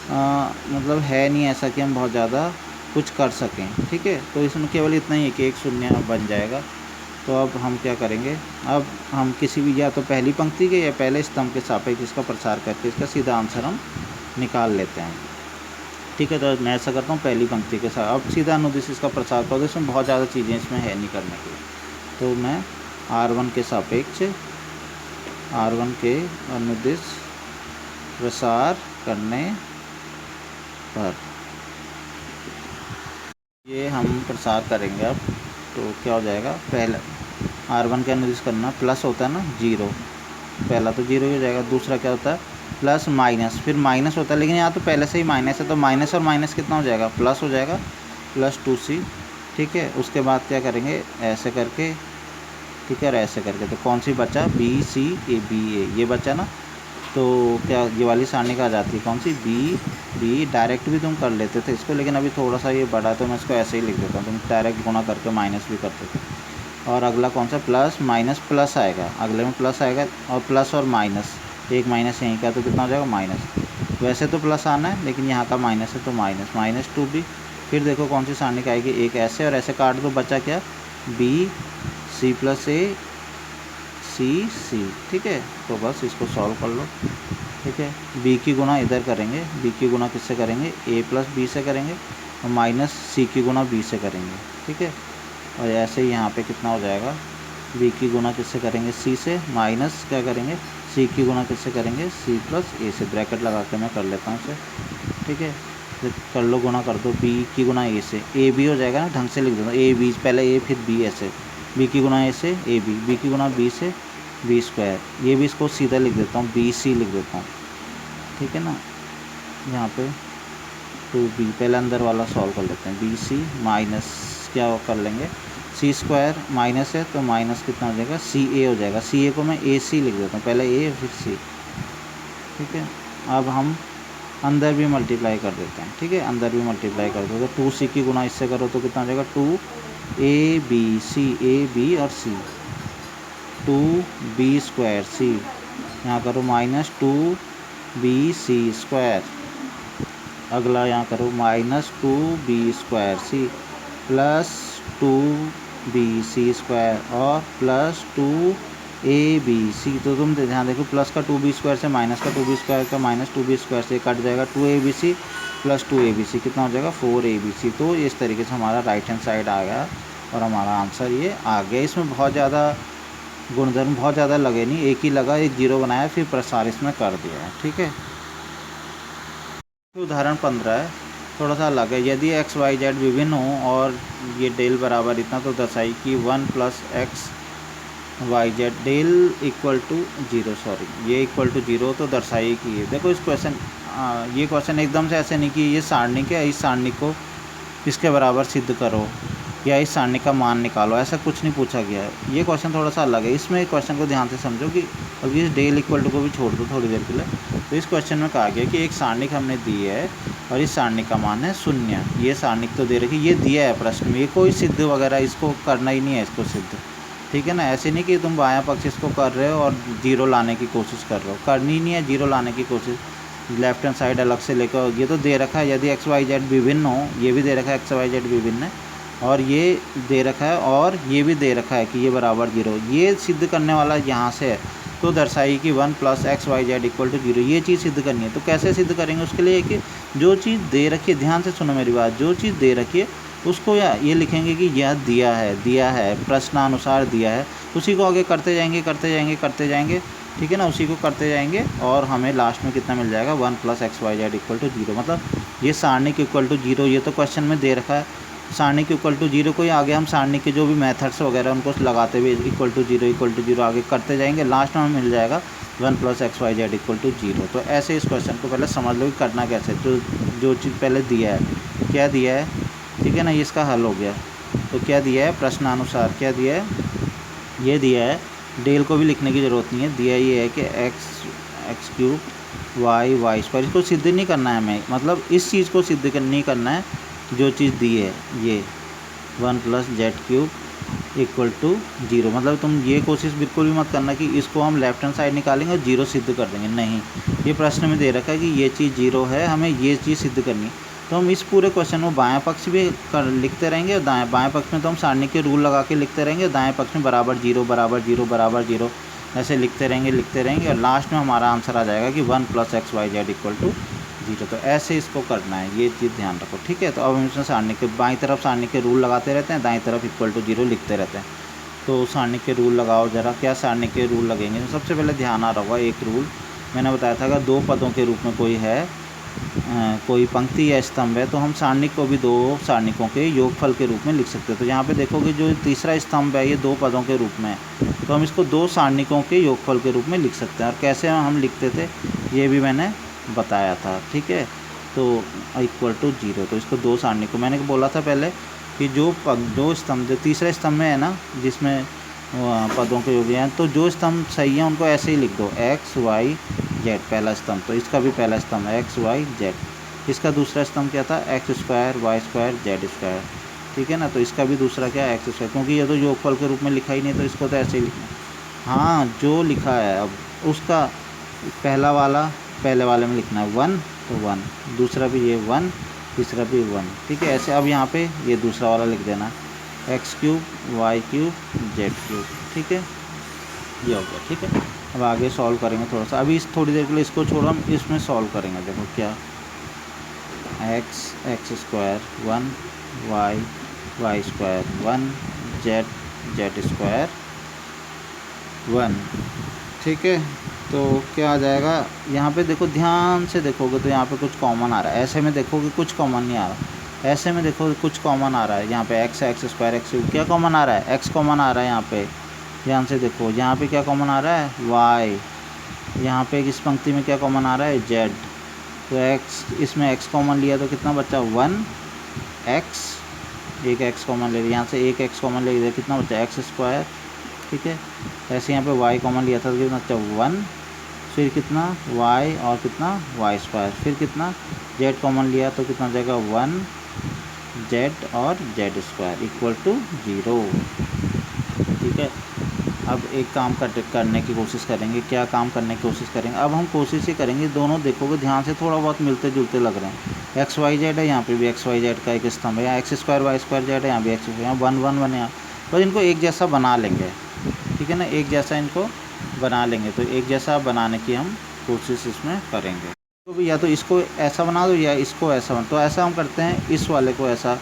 Speaker 1: मतलब है नहीं ऐसा कि हम बहुत ज़्यादा कुछ कर सकें। ठीक है, तो इसमें केवल इतना ही है कि एक शून्य बन जाएगा। तो अब हम क्या करेंगे, अब हम किसी भी, या तो पहली पंक्ति के या पहले स्तंभ के सापेक्ष इसका प्रसार करके इसका सीधा आंसर हम निकाल लेते हैं। ठीक है, तो मैं ऐसा करता हूँ पहली पंक्ति के साथ, अब सीधा अनुदिश इसका प्रसार कर दो, इसमें बहुत ज़्यादा चीज़ें इसमें है नहीं करने के लिए। तो मैं R1 के सापेक्ष R1 के अनुदिश प्रसार करने पर ये हम प्रसार करेंगे अब, तो क्या हो जाएगा, पहला R1 के अनुदिश करना, प्लस होता है ना जीरो, पहला तो जीरो ही हो जाएगा, दूसरा क्या होता है, प्लस माइनस, फिर माइनस होता है, लेकिन यहाँ तो पहले से ही माइनस है, तो माइनस और माइनस कितना हो जाएगा, प्लस हो जाएगा, प्लस 2C। ठीक है, उसके बाद क्या करेंगे, ऐसे करके, ठीक है, और ऐसे करके, तो कौन सी बचा, BCABA, ये बचा ना। तो क्या ये वाली सारणी का आ जाती है, कौन सी, B डायरेक्ट भी तुम कर लेते थे इसको, लेकिन अभी थोड़ा सा ये बड़ा है तो मैं इसको ऐसे ही लिख देता हूँ, तुम डायरेक्ट गुणा करके माइनस भी करते थे। और अगला कौन सा, प्लस माइनस प्लस आएगा, अगले में प्लस आएगा, और प्लस और माइनस, एक माइनस यहीं का, तो कितना हो जाएगा, माइनस। वैसे तो प्लस आना है लेकिन यहाँ का माइनस है, तो माइनस, माइनस 2B। फिर देखो कौन सी सारणी का आएगी, एक ऐसे और ऐसे काट दो, बचा क्या, BC प्लस A C। ठीक है, तो बस इसको सॉल्व कर लो। ठीक है, B की गुणा इधर करेंगे, B की गुणा किससे करेंगे, A प्लस B से करेंगे, और माइनस C की गुणा B से करेंगे। ठीक है, और ऐसे ही यहाँ पे कितना हो जाएगा, B की गुणा किससे करेंगे, C से, माइनस क्या करेंगे, C की गुणा किससे करेंगे, C प्लस A से, ब्रैकेट लगा के मैं कर लेता हूँ इसे। ठीक है, तो कर लो, गुना कर दो बी की गुना ए से, ए बी हो जाएगा ना, ढंग से लिख देता हूँ, ए बी, पहले ए फिर बी, ऐसे बी की गुना ए से ए बी, बी की गुना बी से बी स्क्वायर, ये भी इसको सीधा लिख देता हूँ, बी सी लिख देता हूँ, ठीक है ना। यहाँ पे 2b, पहले अंदर वाला सॉल्व कर लेते हैं, बी सी माइनस क्या कर लेंगे, सी स्क्वायर माइनस है तो माइनस कितना हो जाएगा, सी ए हो जाएगा, सी ए को मैं ए सी लिख देता हूँ, पहले ए फिर सी, ठीक है। अब हम अंदर भी मल्टीप्लाई कर देते हैं, ठीक है, अंदर भी मल्टीप्लाई कर दो तो 2c की गुना इससे करो तो कितना हो जाएगा, 2a b c, a b और c, 2b स्क्वायर सी, यहाँ करो माइनस 2bc स्क्वायर, अगला यहाँ करो minus 2b square C plus 2bc square और प्लस 2abc, तो तुम ध्यान देखो प्लस का 2b स्क्वायर से माइनस का 2b स्क्वायर का माइनस 2b स्क्वायर से कट जाएगा, 2abc प्लस 2abc कितना हो जाएगा, 4abc। तो इस तरीके से हमारा राइट हैंड साइड आ गया और हमारा आंसर ये आ गया। इसमें बहुत ज़्यादा गुणधर्म बहुत ज़्यादा लगे नहीं, एक ही लगा, एक जीरो बनाया फिर प्रसार इसमें कर दिया है, ठीक है। उदाहरण 15 है, थोड़ा सा अलग है। यदि एक्स वाई जेड विभिन्न हो और ये डेल बराबर इतना, तो दर्शाई कि 1 plus x Y Z del equal to 0, sorry ये इक्वल टू 0, तो दर्शाई कि ये देखो इस क्वेश्चन, ये क्वेश्चन एकदम से ऐसे नहीं कि ये सारणी के इस सारणी को इसके बराबर सिद्ध करो या इस सारणी का मान निकालो, ऐसा कुछ नहीं पूछा गया है। ये क्वेश्चन थोड़ा सा अलग है, इसमें क्वेश्चन को ध्यान से समझो कि अब इस डेल इक्वल टू को भी छोड़ दो थोड़ी देर के लिए। तो इस क्वेश्चन में कहा गया कि एक सारणी हमने दी है और इस सारणी का मान है 0, ये सारणी तो दे रखी, ये दिया है प्रश्न में, ये कोई सिद्ध वगैरह इसको करना ही नहीं है, इसको सिद्ध, ठीक है ना। ऐसे नहीं कि तुम बायां पक्ष इसको कर रहे हो और जीरो लाने की कोशिश कर रहे हो, करनी नहीं है जीरो लाने की कोशिश, लेफ्ट हैंड साइड अलग से लेकर, ये तो दे रखा है यदि एक्स वाई जेड विभिन्न हो, ये भी दे रखा है एक्स वाई जेड विभिन्न है, और ये दे रखा है और ये भी दे रखा है कि ये बराबर 0, ये सिद्ध करने वाला यहाँ से है। तो दर्शाई कि 1 plus x Y Z equal to 0, ये चीज़ सिद्ध करनी है। तो कैसे सिद्ध करेंगे, उसके लिए कि जो चीज़ दे रखी है, ध्यान से सुनो मेरी बात, जो चीज़ दे रखी है उसको ये लिखेंगे कि यह दिया है प्रश्नानुसार दिया है, उसी को आगे करते जाएंगे, ठीक है ना, उसी को करते जाएंगे और हमें लास्ट में कितना मिल जाएगा, 1 plus x Y Z equal to 0। मतलब ये सारणी के इक्वल टू 0, ये तो क्वेश्चन में दे रखा है, सारणी के इक्वल टू 0 को ही आगे हम सारणी के जो भी मेथड्स वगैरह उनको लगाते हुए इक्वल टू जीरो आगे करते जाएंगे, लास्ट में हमें मिल जाएगा 1 plus x Y Z equal to 0। तो ऐसे इस क्वेश्चन को पहले समझ लो कि करना कैसे, तो जो चीज़ पहले दिया है, क्या दिया है, ठीक है ना, ये इसका हल हो गया। तो क्या दिया है, प्रश्नानुसार क्या दिया है, ये दिया है, डेल को भी लिखने की ज़रूरत नहीं है, दिया ये है कि एक्स क्यूब वाई स्क्वायर, इसको सिद्ध नहीं करना है हमें, मतलब इस चीज़ को सिद्ध नहीं करना है, जो चीज़ दी है ये 1 plus Z cube equal to 0। मतलब तुम ये कोशिश बिल्कुल भी मत करना कि इसको हम लेफ्ट हैंड साइड निकालेंगे और 0 सिद्ध कर देंगे, नहीं, ये प्रश्न में दे रखा है कि ये चीज़ 0 है, हमें ये चीज़ सिद्ध करनी है। तो हम इस पूरे क्वेश्चन में बायां पक्ष भी लिखते रहेंगे और बाएं पक्ष में तो हम सारणी के रूल लगा के लिखते रहेंगे, दाएं पक्ष में बराबर जीरो ऐसे लिखते रहेंगे और लास्ट में हमारा आंसर आ जाएगा कि 1 plus x Y Z equal to 0। तो ऐसे इसको करना है, ये चीज़ ध्यान रखो, ठीक है। तो अब हम इसमें सारणी के बाईं तरफ सारणी के रूल लगाते रहते हैं, दाईं तरफ इक्वल टू 0 लिखते रहते हैं। तो सारणी के रूल लगाओ ज़रा, क्या सारणी के रूल लगेंगे, तो सबसे पहले ध्यान आ रहा होगा एक रूल मैंने बताया था, अगर 2 पदों के रूप में कोई है, कोई पंक्ति या स्तंभ है, तो हम सारणिक को भी 2 सारणिकों के योगफल के रूप में लिख सकते हैं। तो यहाँ पे देखोगे जो तीसरा स्तंभ है ये 2 पदों के रूप में है, तो हम इसको 2 सारणिकों के योगफल के रूप में लिख सकते हैं। और कैसे हम लिखते थे ये भी मैंने बताया था, ठीक है। तो इक्वल टू 0, तो इसको 2 सारणिकों, मैंने बोला था पहले कि जो स्तंभ जो तीसरे स्तंभ में है ना, जिसमें पदों के योग हैं, तो जो स्तंभ सही है उनको ऐसे ही लिख दो, एक्स वाई जेड पहला स्तंभ, तो इसका भी पहला स्तंभ है एक्स वाई जेड। इसका दूसरा स्तंभ क्या था, X square Y square Z square, ठीक है ना। तो इसका भी दूसरा क्या है, एक्स स्क्वायर, क्योंकि ये तो योगफल के रूप में लिखा ही नहीं, तो इसको तो ऐसे ही लिखना। हाँ, जो लिखा है अब उसका पहला वाला पहले वाले में लिखना है 1, तो 1, दूसरा भी ये 1, तीसरा भी 1, ठीक है। ऐसे अब यहाँ पे ये दूसरा वाला लिख देना, X cube Y cube Z cube, ठीक है, ये हो गया, ठीक है। अब आगे सॉल्व करेंगे थोड़ा सा, अभी इस थोड़ी देर के लिए इसको छोड़ो, हम इसमें सॉल्व करेंगे। देखो क्या, X square 1, Y square 1, Z square 1, ठीक है। तो क्या आ जाएगा, यहाँ पे देखो ध्यान से देखोगे तो यहाँ पे कुछ कॉमन आ रहा है, ऐसे में देखोगे कुछ कॉमन नहीं आ रहा, ऐसे में देखोगे कुछ कॉमन आ रहा है। यहाँ पे एक्स स्क्वायर एक्स क्या कॉमन आ रहा है, एक्स कॉमन आ रहा है। यहाँ पे ध्यान से देखो, यहाँ पे क्या कॉमन आ रहा है, वाई। यहाँ पे इस पंक्ति में क्या कॉमन आ रहा है, जेड। तो एक्स, इसमें एक्स कॉमन लिया तो कितना बचा, 1x, एक एक्स कॉमन ले लिया, यहाँ से एक एक्स कॉमन ले लिया, कितना बचा, एक्स स्क्वायर। ठीक है, ऐसे यहाँ पे वाई कॉमन लिया था तो कितना बचा, 1, फिर कितना y और कितना वाई स्क्वायर, फिर कितना z कॉमन लिया तो कितना हो जाएगा, 1z और z स्क्वायर इक्वल टू 0। ठीक है, अब एक काम करने की कोशिश करेंगे। क्या काम करने की कोशिश करेंगे, अब हम कोशिश ही करेंगे, दोनों देखोगे ध्यान से थोड़ा बहुत मिलते जुलते लग रहे हैं। एक्स वाई जेड है, यहाँ पे भी एक्स वाई जेड का एक स्तंभ है, यहाँ X square Y square Z है, यहाँ भी एक्स, यहाँ 1 1 1 यहाँ, बस इनको एक जैसा बना लेंगे। ठीक है ना, एक जैसा इनको बना लेंगे। तो एक जैसा बनाने की हम कोशिश इसमें करेंगे। तो या तो इसको ऐसा बना दो या इसको ऐसा बना, तो ऐसा हम करते हैं, इस वाले को ऐसा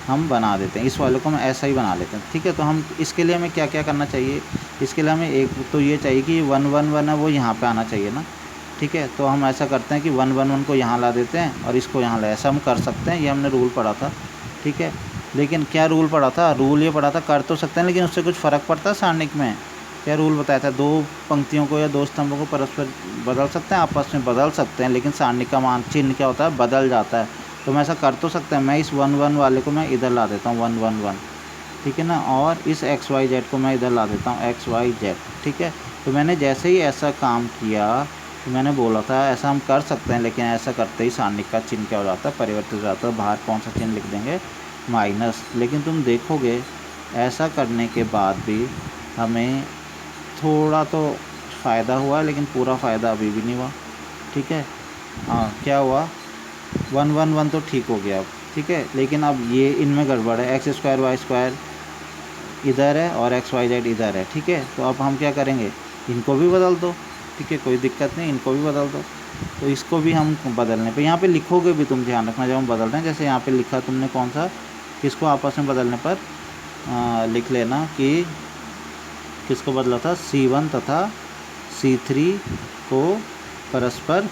Speaker 1: हम बना देते हैं, इस वाले को हम ऐसा ही बना लेते हैं। ठीक है, तो हम इसके लिए हमें क्या क्या करना चाहिए, इसके लिए हमें एक तो ये चाहिए कि 1 1 1 है वो यहाँ पे आना चाहिए ना। ठीक है, तो हम ऐसा करते हैं कि 1 1 1 को यहाँ ला देते हैं और इसको यहाँ ला, ऐसा हम कर सकते हैं, ये हमने रूल पढ़ा था। ठीक है, लेकिन क्या रूल पढ़ा था, रूल ये पढ़ा था कर तो सकते हैं लेकिन उससे कुछ फ़र्क पड़ता है सारणिक में। क्या रूल बताया था, दो पंक्तियों को या दो स्तंभों को परस्पर बदल सकते हैं, आपस में बदल सकते हैं, लेकिन सारणी का मान चिन्ह क्या होता है, बदल जाता है। तो मैं ऐसा कर तो सकता है, मैं इस 1 1 वाले को मैं इधर ला देता हूँ 1 1 1। ठीक है ना, और इस एक्स वाई जेड को मैं इधर ला देता हूँ एक्स वाई जेड। ठीक है, तो मैंने जैसे ही ऐसा काम किया तो मैंने बोला था ऐसा हम कर सकते हैं, लेकिन ऐसा करते ही सारणी का चिन्ह क्या हो जाता है, परिवर्तित हो जाता है। बाहर कौन सा चिन्ह लिख देंगे, माइनस। लेकिन तुम देखोगे ऐसा करने के बाद भी हमें थोड़ा तो फ़ायदा हुआ, लेकिन पूरा फ़ायदा अभी भी नहीं हुआ। ठीक है, हाँ क्या हुआ, 1 1 1 तो ठीक हो गया अब। ठीक है, लेकिन अब ये इनमें गड़बड़ है, एक्स स्क्वायर वाई स्क्वायर इधर है और एक्स वाई जेड इधर है। ठीक है, तो अब हम क्या करेंगे, इनको भी बदल दो। ठीक है, कोई दिक्कत नहीं, इनको भी बदल दो। तो इसको भी हम बदलने पे यहाँ पे लिखोगे भी, तुम ध्यान रखना जब हम बदल रहे हैं, जैसे यहाँ पे लिखा तुमने कौन सा, किसको आपस में बदलने पर लिख लेना कि किसको बदला था, C1 तथा C3 को परस्पर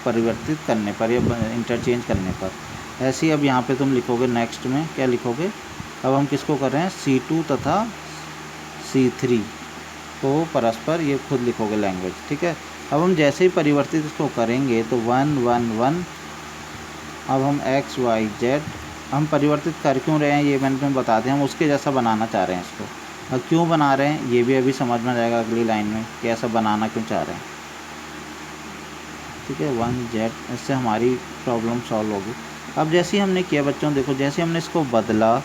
Speaker 1: परिवर्तित करने पर या इंटरचेंज करने पर। ऐसे ही अब यहाँ पे तुम लिखोगे, नेक्स्ट में क्या लिखोगे, अब हम किसको कर रहे हैं, C2 तथा C3 को परस्पर, ये खुद लिखोगे लैंग्वेज। ठीक है, अब हम जैसे ही परिवर्तित इसको करेंगे तो 1 1 1, अब हम एक्स वाई जेड हम परिवर्तित कर क्यों रहे हैं ये मैंने तुम्हें बता दें, हम उसके जैसा बनाना चाह रहे हैं इसको। अब क्यों बना रहे हैं ये भी अभी समझ में जाएगा अगली लाइन में कि ऐसा बनाना क्यों चाह रहे हैं। ठीक है, 1 जेड, इससे हमारी प्रॉब्लम सॉल्व होगी। अब जैसे ही हमने किया बच्चों, देखो जैसे हमने इसको बदला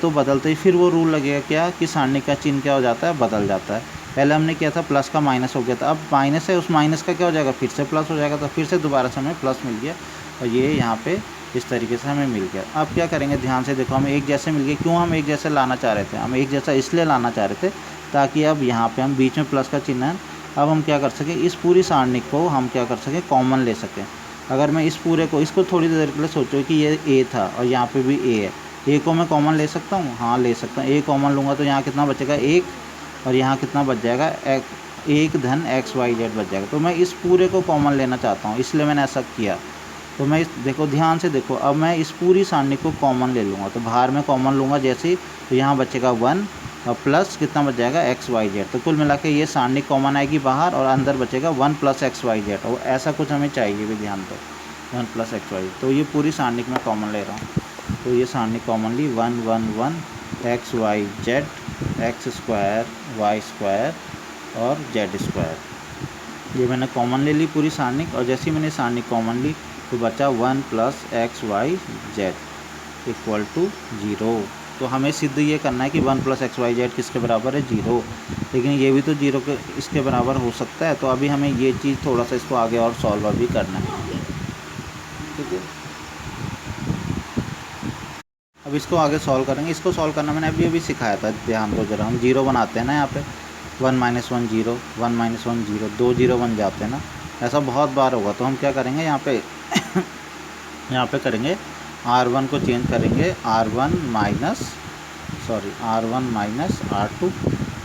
Speaker 1: तो बदलते ही फिर वो रूल लगेगा क्या कि सारणी का चिन्ह क्या हो जाता है, बदल जाता है। पहले हमने किया था प्लस का माइनस हो गया था, अब माइनस है, उस माइनस का क्या हो जाएगा, फिर से प्लस हो जाएगा। तो फिर से दोबारा से हमें प्लस मिल गया और ये यहाँ पे इस तरीके से हमें मिल गया। अब क्या करेंगे, ध्यान से देखो, हमें एक जैसे मिल गए। क्यों हम एक जैसे लाना चाह रहे थे, हम एक जैसा इसलिए लाना चाह रहे थे ताकि अब यहाँ पे हम बीच में प्लस का चिन्ह है, अब हम क्या कर सकें, इस पूरी सारणी को हम क्या कर सकें, कॉमन ले सकें। अगर मैं इस पूरे को, इसको थोड़ी देर के लिए सोचो कि ये ए था और यहाँ पे भी ए है, ए को मैं कॉमन ले सकता हूँ, हाँ ले सकता हूँ। ए कॉमन लूँगा तो यहाँ कितना बचेगा, 1, और यहाँ कितना बच जाएगा, 1 धन एक्स वाई जेड बच जाएगा। तो मैं इस पूरे को कॉमन लेना चाहता हूँ, इसलिए मैंने ऐसा किया। तो मैं देखो ध्यान से देखो, अब मैं इस पूरी सारणी को कॉमन ले लूँगा, तो बाहर में कॉमन लूँगा जैसे ही, तो यहाँ बचेगा 1 और प्लस कितना बच जाएगा, एक्स वाई जेड। तो कुल मिला के ये सारणी कॉमन आएगी बाहर और अंदर बचेगा 1 प्लस एक्स वाई जेड। और ऐसा कुछ हमें चाहिए भी, ध्यान दो, 1 प्लस एक्स वाई। तो ये पूरी सारणी में कॉमन ले रहा हूँ, तो ये सारणी commonly 1 1 1 X Y Z, X square Y square और जेड स्क्वायर, ये मैंने कॉमन ले ली पूरी सारणी। और जैसे ही मैंने सारणी कॉमन ली तो बचा 1 plus x Y Z equal to 0। तो हमें सिद्ध ये करना है कि 1 प्लस एक्स वाई जेड किसके बराबर है, 0। लेकिन ये भी तो 0 के इसके बराबर हो सकता है। तो अभी हमें ये चीज़ थोड़ा सा इसको आगे और सॉल्व अभी करना है। ठीक है, अब इसको आगे सॉल्व करेंगे। इसको सॉल्व करना मैंने अभी सिखाया था, ध्यान दो जरा। हम 0 बनाते हैं ना यहाँ पे, 1 - 1 0, 1 - 1 0, 2 0 बन जाते हैं ना, ऐसा बहुत बार होगा। तो हम क्या करेंगे यहाँ पे यहाँ पे करेंगे, R1 को चेंज करेंगे R1 माइनस R2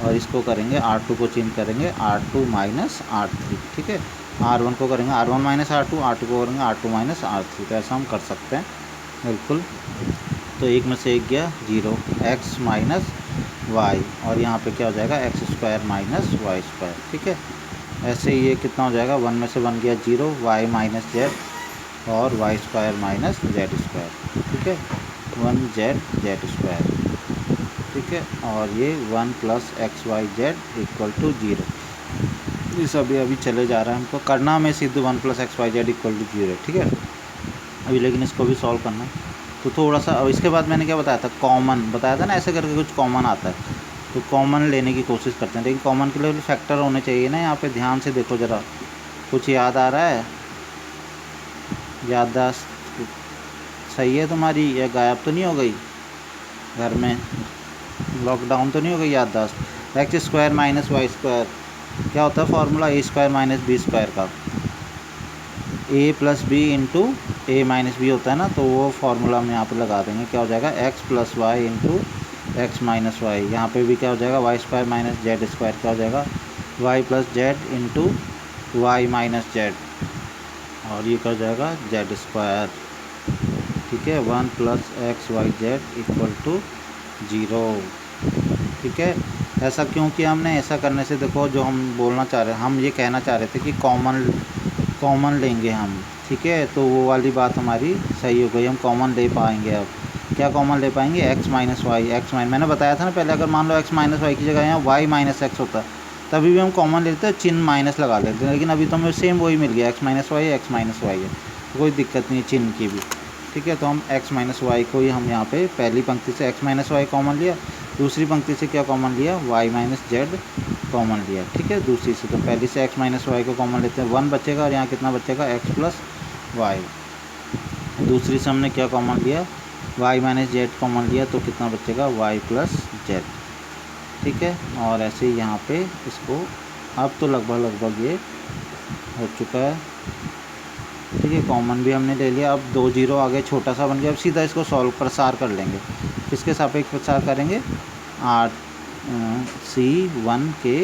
Speaker 1: और इसको करेंगे R2 को चेंज करेंगे R2 माइनस R3, ठीक है। R1 को करेंगे R1 माइनस R2, R2 को करेंगे R2 माइनस R3। तो ऐसा हम कर सकते हैं बिल्कुल। तो एक में से एक गया 0, x माइनस वाई, और यहाँ पे क्या हो जाएगा x square minus y square, ठीक है। ऐसे ये कितना हो जाएगा, 1 में से 1 गया 0, y माइनस जेड और y square minus z square, ठीक है। 1 जेड स्क्वायर, ठीक है। और ये 1 plus x Y Z equal to 0। ये सब अभी चले जा रहा है, हमको करना हमें सिद्ध 1 plus x Y Z equal to 0, ठीक है। अभी लेकिन इसको भी सॉल्व करना है तो थोड़ा सा। और इसके बाद मैंने क्या बताया था, कॉमन बताया था ना, ऐसे करके कुछ कॉमन आता है तो कॉमन लेने की कोशिश करते हैं, लेकिन कॉमन के लिए फैक्टर होने चाहिए ना। यहाँ पे ध्यान से देखो ज़रा, कुछ याद आ रहा है, याददाश्त सही है तुम्हारी, या गायब तो नहीं हो गई घर में, लॉकडाउन तो नहीं हो गई याददाश्त। X square minus y square क्या होता है formula, a square minus b square का, a plus b into a minus b होता है ना, तो वो फार्मूला हम यहाँ पे लगा देंगे। क्या हो जाएगा, x plus y into x minus y. यहाँ पे भी क्या हो जाएगा, y square minus z square, क्या हो जाएगा y plus z into y minus z, और ये क्या हो जाएगा जेड स्क्वायर, ठीक है। 1 plus x Y Z equal to 0, ठीक है। ऐसा क्यों किया हमने, ऐसा करने से देखो जो हम बोलना चाह रहे हैं, हम ये कहना चाह रहे थे कि कॉमन लेंगे हम, ठीक है। तो वो वाली बात हमारी सही हो गई, हम कॉमन ले पाएंगे। अब क्या कॉमन ले पाएंगे, एक्स माइनस वाई, मैंने बताया था ना पहले, अगर मान लो एक्स माइनस वाई की जगह यहाँ वाई माइनस एक्स होता तभी भी हम कॉमन लेते हैं, चिन्ह माइनस लगा लेते हैं। लेकिन अभी तो हमें सेम वही मिल गया, एक्स माइनस वाई है, तो कोई दिक्कत नहीं है चिन्ह की भी, ठीक है। तो हम एक्स माइनस वाई को ही हम यहाँ पे पहली पंक्ति से एक्स माइनस वाई कॉमन लिया, दूसरी पंक्ति से क्या कॉमन लिया, वाई माइनस जेड कॉमन लिया, ठीक है। दूसरी से तो पहली से एक्स माइनस वाई को कॉमन लेते हैं, 1 बचेगा, और यहाँ कितना बचेगा एक्स प्लस वाई। दूसरी से हमने क्या कॉमन लिया, वाई माइनस जेड कॉमन लिया, तो कितना बचेगा वाई प्लस जेड, ठीक है। और ऐसे ही यहाँ पे इसको अब तो लगभग ये हो चुका है, ठीक है। कॉमन भी हमने ले लिया, अब 2 0 आगे छोटा सा बन गया। अब सीधा इसको सॉल्व प्रसार कर लेंगे, किसके सापेक्ष प्रसार करेंगे, C1 के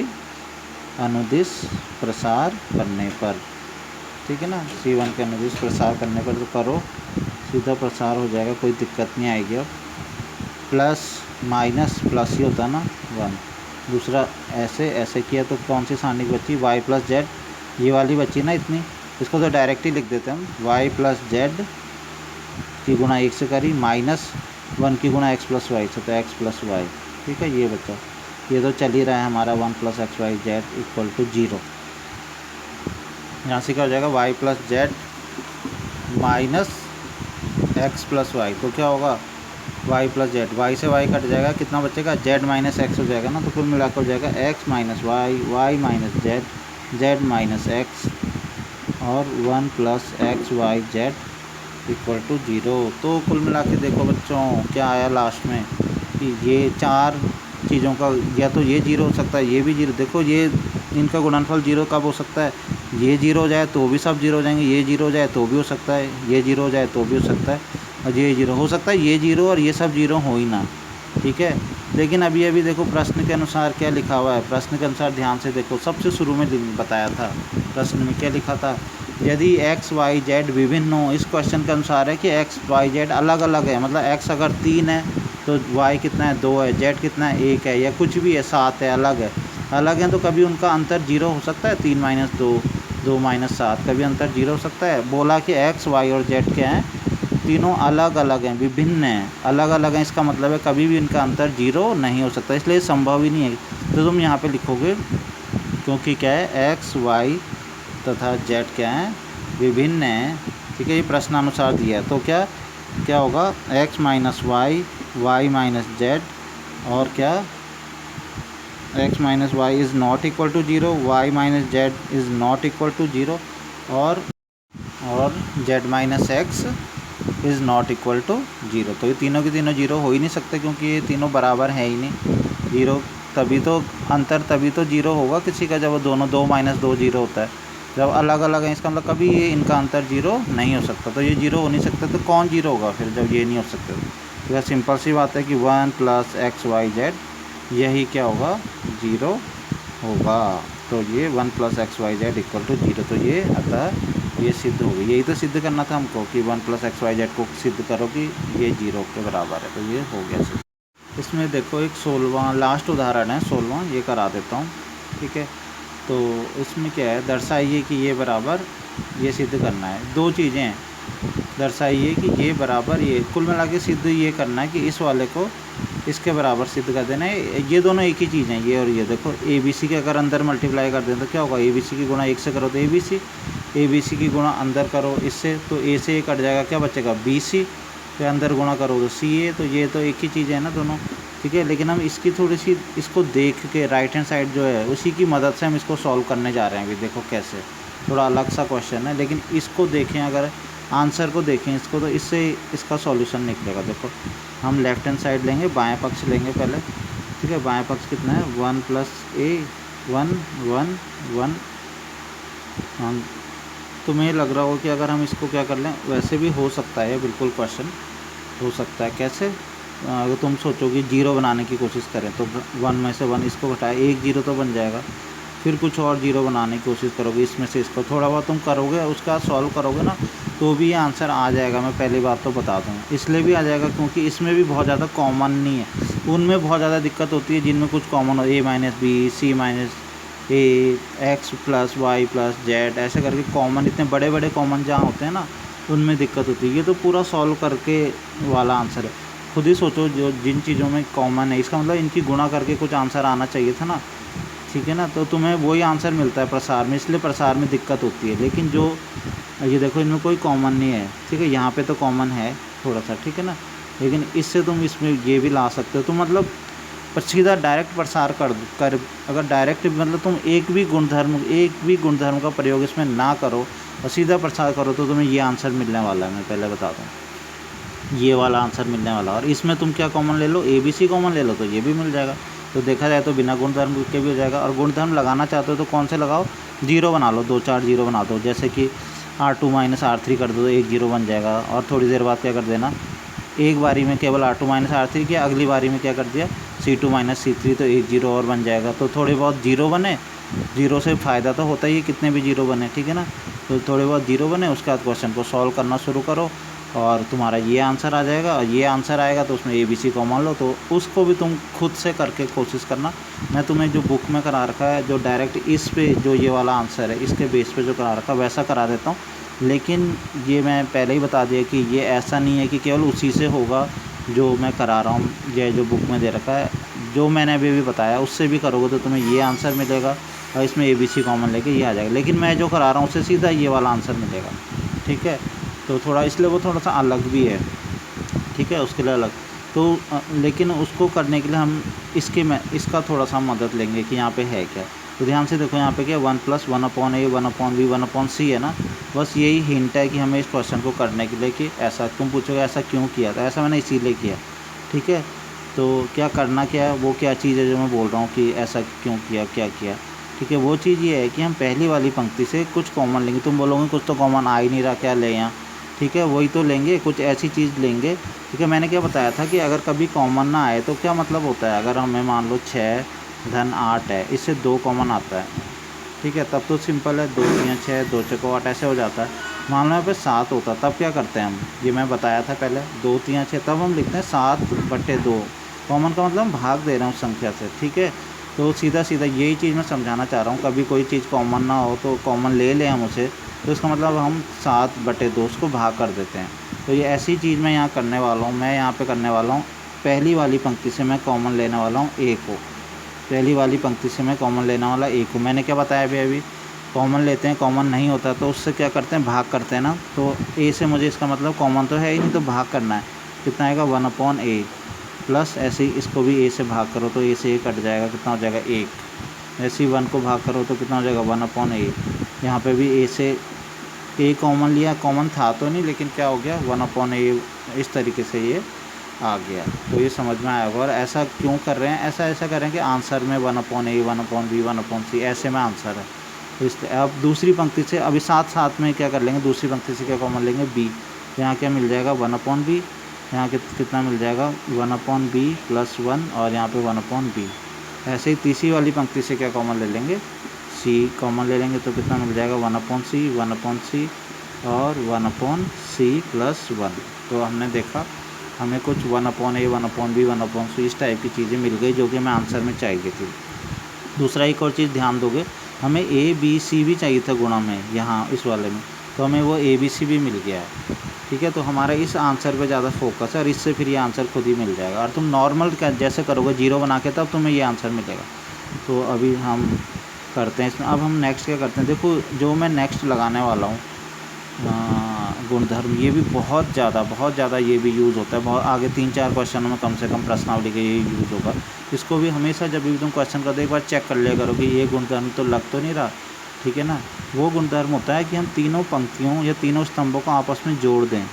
Speaker 1: अनुदिश प्रसार करने पर, ठीक है ना। C1 के अनुदिश प्रसार करने पर तो करो, सीधा प्रसार हो जाएगा, कोई दिक्कत नहीं आएगी। अब प्लस माइनस प्लस ही होता है ना 1, दूसरा ऐसे किया तो कौन सी सारणी बची, वाई प्लस जेड, ये वाली बची ना इतनी, इसको तो डायरेक्ट ही लिख देते हैं हम, वाई प्लस जेड की गुणा 1 से करी, माइनस 1 की गुणा एक्स प्लस वाई से, तो एक्स प्लस वाई, ठीक है। ये बचा, ये तो चल ही रहा है हमारा 1 plus x Y Z equal to 0। यहाँ से क्या हो जाएगा, y plus z minus x plus y, तो क्या होगा वाई प्लस जेड, वाई से वाई कट जाएगा, कितना बचेगा जेड माइनस एक्स हो जाएगा ना, तो कुल मिलाकर हो जाएगा x minus y, y minus z, z minus x, और 1 plus x Y Z equal to 0। तो कुल मिला के देखो बच्चों क्या आया लास्ट में, कि ये 4 चीज़ों का, या तो ये 0 हो सकता है, ये भी 0, देखो ये इनका गुणनफल 0 कब हो सकता है, ये 0 हो जाए तो भी सब 0 हो जाएंगे, ये 0 हो जाए तो भी हो सकता है, ये 0 हो जाए तो भी हो सकता है, और ये 0 हो सकता है, ये 0 और ये सब 0 हो ही ना, ठीक है। लेकिन अभी देखो प्रश्न के अनुसार क्या लिखा हुआ है, प्रश्न के अनुसार ध्यान से देखो, सबसे शुरू में बताया था प्रश्न में क्या लिखा था, यदि एक्स वाई जेड विभिन्न हो, इस क्वेश्चन के अनुसार है कि एक्स वाई जेड अलग अलग है, मतलब एक्स अगर 3 है तो वाई कितना है 2 है, जेड कितना है 1 है, या कुछ भी है 7 है, अलग है, तो कभी उनका अंतर 0 हो सकता है, 3 माइनस 2, 2 माइनस 7, कभी अंतर 0 हो सकता है। बोला कि एक्स वाई और जेड क्या हैं, तीनों अलग अलग हैं, विभिन्न हैं, अलग अलग हैं, इसका मतलब है कभी भी इनका अंतर 0 नहीं हो सकता, इसलिए संभव ही नहीं है। तो तुम यहाँ पे लिखोगे, क्योंकि क्या है एक्स वाई तथा जेड क्या हैं, विभिन्न हैं, ठीक है। ये प्रश्नानुसार दिया है, तो क्या होगा x minus y, y minus z, और क्या x minus y is not equal to 0, y minus z is not equal to 0, और z minus x is not equal to 0। तो ये तीनों के तीनों 0 हो ही नहीं सकते, क्योंकि ये तीनों बराबर है ही नहीं। 0 तभी तो अंतर, तभी तो 0 होगा किसी का, जब वो दोनों 2 माइनस 2 0 होता है। जब अलग अलग है इसका मतलब कभी ये इनका अंतर 0 नहीं हो सकता, तो ये 0 हो नहीं सकता, तो कौन 0 होगा फिर जब ये नहीं हो सकता। तो यह सिंपल सी बात है कि 1 प्लस एक्स वाई जेड यही क्या होगा, 0 होगा। तो ये 1 + XYZ = 0। तो ये अतः ये सिद्ध हो गई। यही तो सिद्ध करना था हमको कि 1 + XYZ को सिद्ध करो कि ये 0 के बराबर है। तो ये हो गया सिद्ध। इसमें देखो एक 16वां लास्ट उदाहरण है, 16वां, ये करा देता हूँ। ठीक है, तो इसमें क्या है, दर्शाइए कि ये बराबर, ये सिद्ध करना है। दो चीज़ें हैं, दर्शाइए कि ये बराबर ये, कुल मिला के सिद्ध ये करना है कि इस वाले को इसके बराबर सिद्ध कर देना है। ये दोनों एक ही चीज़ हैं, ये और ये। देखो ABC के अगर अंदर मल्टीप्लाई कर दें तो क्या होगा, ABC की गुणा 1 से करो तो ABC की गुणा अंदर करो इससे तो A से ये कट जाएगा, क्या बचेगा, BC के अंदर गुणा करो तो CA। तो ये तो एक ही चीज़ है ना दोनों। ठीक है, लेकिन हम इसकी थोड़ी सी इसको देख के राइट हैंड साइड जो है उसी की मदद से हम इसको सॉल्व करने जा रहे हैं। अभी देखो कैसे, थोड़ा अलग सा क्वेश्चन है, लेकिन इसको देखें, अगर आंसर को देखें इसको, तो इससे इसका सॉल्यूशन निकलेगा। देखो हम लेफ्ट हैंड साइड लेंगे, बाएं पक्ष लेंगे पहले। ठीक है, बाएं पक्ष कितना है, 1 + A 1 1 1। हम तुम्हें लग रहा हो कि अगर हम इसको क्या कर लें, वैसे भी हो सकता है, बिल्कुल क्वेश्चन हो सकता है। कैसे, अगर तुम सोचो कि 0 बनाने की कोशिश करें तो 1 में से 1 इसको घटाए, 1 0 तो बन जाएगा। फिर कुछ और 0 बनाने की कोशिश करोगे, इसमें से इसको थोड़ा बहुत तुम करोगे, उसका सॉल्व करोगे ना, तो भी ये आंसर आ जाएगा। मैं पहली बात तो बता दूँ, इसलिए भी आ जाएगा क्योंकि इसमें भी बहुत ज़्यादा कॉमन नहीं है। उनमें बहुत ज़्यादा दिक्कत होती है जिनमें कुछ कॉमन हो, A - B C - A X + Y + Z, ऐसे करके कॉमन, इतने बड़े बड़े कॉमन जहाँ होते हैं ना, उनमें दिक्कत होती है। ये तो पूरा सॉल्व करके वाला आंसर है। खुद ही सोचो, जो जिन चीज़ों में कॉमन है, इसका मतलब इनकी गुणा करके कुछ आंसर आना चाहिए था ना। ठीक है ना, तो तुम्हें वही आंसर मिलता है प्रसार में, इसलिए प्रसार में दिक्कत होती है। लेकिन जो ये देखो, इनमें कोई कॉमन नहीं है। ठीक है, यहाँ पे तो कॉमन है थोड़ा सा, ठीक है ना, लेकिन इससे तुम इसमें ये भी ला सकते हो। तो मतलब पर सीधा डायरेक्ट प्रसार कर अगर डायरेक्ट मतलब तुम एक भी गुणधर्म का प्रयोग इसमें ना करो और सीधा प्रसार करो, तो तुम्हें ये आंसर मिलने वाला है। मैं पहले बता दूँ, ये वाला आंसर मिलने वाला। और इसमें तुम क्या कॉमन ले लो, ABC कॉमन ले लो तो ये भी मिल जाएगा। तो देखा जाए तो बिना गुणधर्म के भी हो जाएगा। और गुणधर्म लगाना चाहते हो तो कौन से लगाओ, 0 बना लो, 2 4 0 बना दो। जैसे कि R2 - R3 कर दो तो 1 0 बन जाएगा। और थोड़ी देर बाद क्या कर देना, एक बारी में केवल R2 - R3 किया, अगली बारी में क्या कर दिया, C2 - C3, तो 1 0 और बन जाएगा। तो थोड़े बहुत 0 बने, 0 से फ़ायदा तो होता ही है, कितने भी 0 बने। ठीक है ना, तो थोड़े बहुत 0 बने, उसके बाद क्वेश्चन को सॉल्व करना शुरू करो और तुम्हारा ये आंसर आ जाएगा। और ये आंसर आएगा तो उसमें ABC कॉमन लो, तो उसको भी तुम खुद से करके कोशिश करना। मैं तुम्हें जो बुक में करा रखा है, जो डायरेक्ट इस पे जो ये वाला आंसर है इसके बेस पे जो करा रखा है वैसा करा देता हूँ। लेकिन ये मैं पहले ही बता दिया कि ये ऐसा नहीं है कि केवल उसी से होगा जो मैं करा रहा हूँ। ये जो बुक में दे रखा है, जो मैंने अभी बताया उससे भी करोगे तो तुम्हें ये आंसर मिलेगा और इसमें ABC कॉमन लेके ये आ जाएगा। लेकिन मैं जो करा रहा हूँ उससे सीधा ये वाला आंसर मिलेगा। ठीक है, तो थोड़ा इसलिए वो थोड़ा सा अलग भी है। ठीक है, उसके लिए अलग। तो लेकिन उसको करने के लिए हम इसका थोड़ा सा मदद लेंगे कि यहाँ पे है क्या। तो ध्यान से देखो, यहाँ पे क्या 1 + 1/A 1/B 1/C है ना। बस यही हिंट है कि हमें इस क्वेश्चन को करने के लिए कि ऐसा, तुम पूछोगे ऐसा क्यों किया, तो ऐसा मैंने इसीलिए किया। ठीक है, तो क्या करना क्या है, वो क्या चीज़ है जो मैं बोल रहा हूँ कि ऐसा क्यों किया, क्या किया। ठीक है, वो चीज़ ये है कि हम पहली वाली पंक्ति से कुछ कॉमन लेंगे। तुम बोलोगे कुछ तो कॉमन आ ही नहीं रहा, क्या ले यहाँ। ठीक है, वही तो लेंगे, कुछ ऐसी चीज़ लेंगे। ठीक है, मैंने क्या बताया था कि अगर कभी कॉमन ना आए तो क्या मतलब होता है, अगर हमें मान लो 6 - 8 है, इससे 2 कॉमन आता है। ठीक है, तब तो सिंपल है, 2 3 6 2 6 8 ऐसे हो जाता है। मान लो यहाँ पे 7 होता, तब क्या करते हैं हम, ये मैं बताया था पहले, 2 3 6, तब हम लिखते हैं 7/2। कॉमन का मतलब हम भाग दे रहे हैं उस संख्या से। ठीक है, तो सीधा सीधा यही चीज़ मैं समझाना चाह रहा हूँ। कभी कोई चीज़ कॉमन ना हो तो कॉमन ले लें हम उसे, तो इसका मतलब हम 7/2 उसको भाग कर देते हैं। तो ये ऐसी चीज़ मैं यहाँ करने वाला हूँ। मैं यहाँ पे करने वाला हूँ, पहली वाली पंक्ति से मैं कॉमन लेने वाला हूँ A को। पहली वाली पंक्ति से मैं कॉमन लेने वाला A को। मैंने क्या बताया अभी कॉमन लेते हैं, कॉमन नहीं होता तो उससे क्या करते हैं, भाग करते हैं ना। तो A से मुझे इसका मतलब कॉमन तो है ही नहीं, तो भाग करना है। कितना आएगा, 1/A प्लस ऐसे ही इसको भी A से भाग करो तो A से A कट जाएगा, कितना हो जाएगा 1। ऐसे ही 1 को भाग करो तो कितना हो जाएगा 1/A। यहाँ पे भी A से A कॉमन लिया, कॉमन था तो नहीं, लेकिन क्या हो गया 1/A, इस तरीके से ये आ गया। तो ये समझ में आया होगा। और ऐसा क्यों कर रहे हैं, ऐसा कर रहे हैं कि आंसर में 1/A 1/B 1/C ऐसे में आंसर है। तो इस अब दूसरी पंक्ति से अभी साथ साथ में क्या कर लेंगे, दूसरी पंक्ति से क्या कॉमन लेंगे, B। यहाँ क्या मिल जाएगा 1/B यहाँ कितना मिल जाएगा 1/b + 1 और यहाँ पे 1/b। ऐसे ही तीसरी वाली पंक्ति से क्या कॉमन ले लेंगे, c कॉमन ले लेंगे तो कितना मिल जाएगा 1/c 1/c और 1/c + 1। तो हमने देखा हमें कुछ 1/a 1/b 1/c इस टाइप की चीज़ें मिल गई जो कि हमें आंसर में चाहिए थी। दूसरा एक और चीज़ ध्यान दोगे, हमें a b c भी चाहिए था गुणा में, यहाँ इस वाले में, तो हमें वो a b c भी मिल गया है। ठीक है, तो हमारा इस आंसर पे ज़्यादा फोकस है और इससे फिर ये आंसर खुद ही मिल जाएगा। और तुम नॉर्मल जैसे करोगे 0 बना के तब तुम्हें ये आंसर मिलेगा। तो अभी हम करते हैं इसमें। अब हम नेक्स्ट क्या करते हैं, देखो जो मैं नेक्स्ट लगाने वाला हूँ गुणधर्म, ये भी बहुत ज़्यादा ये भी यूज़ होता है। बहुत आगे 3-4 क्वेश्चनों में कम से कम प्रश्नावली का ये यूज़ होगा। इसको भी हमेशा जब भी तुम क्वेश्चन करते एक बार चेक कर लिया करो कि ये गुणधर्म तो लग तो नहीं रहा। ठीक है ना, वो गुणधर्म होता है कि हम तीनों पंक्तियों या तीनों स्तंभों को आपस में जोड़ दें।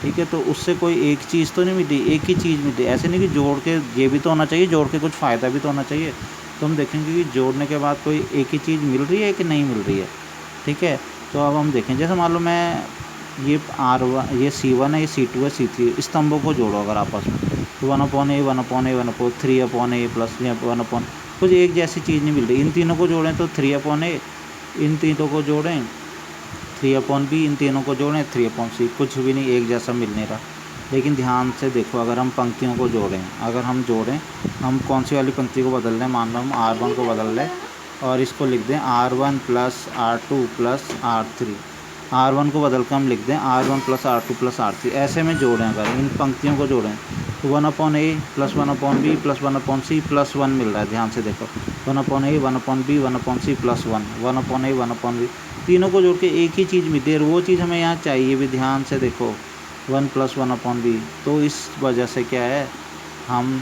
Speaker 1: ठीक है, तो उससे कोई एक चीज़ तो नहीं मिली, एक ही चीज़ मिली। ऐसे नहीं कि जोड़ के ये भी तो होना चाहिए, जोड़ के कुछ फ़ायदा भी तो होना चाहिए। तो हम देखेंगे कि जोड़ने के बाद कोई एक ही चीज़ मिल रही है कि नहीं मिल रही है। ठीक है, तो अब हम देखें, जैसे मान लो मैं ये R1 ये C1 है, ये C2 है, C3 स्तंभों को जोड़ो अगर आपस में, तो 1/a 1/a 1/3/a प्लस 1/, कुछ एक जैसी चीज़ नहीं मिल रही। इन तीनों को जोड़ें तो 3/a, इन तीनों को जोड़ें 3/b, इन तीनों को जोड़ें 3/c, कुछ भी नहीं, एक जैसा मिल नहीं रहा। लेकिन ध्यान से देखो, अगर हम पंक्तियों को जोड़ें, अगर हम जोड़ें, हम कौन सी वाली पंक्ति को बदल दें, मान लो हम R1 को बदल लें और इसको लिख दें R1 + R2 + R3। R1 को बदल कर हम लिख दें R1 + R2 + R3। ऐसे में जोड़ें, अगर इन पंक्तियों को जोड़ें तो 1/a + 1/b + 1/c + 1 मिल रहा है। ध्यान से देखो 1/a 1/b 1/c + 1 1/a 1/b, तीनों को जोड़ के एक ही चीज़ मिलती है और वो चीज़ हमें यहाँ चाहिए भी। ध्यान से देखो 1 + 1/b, तो इस वजह से क्या है, हम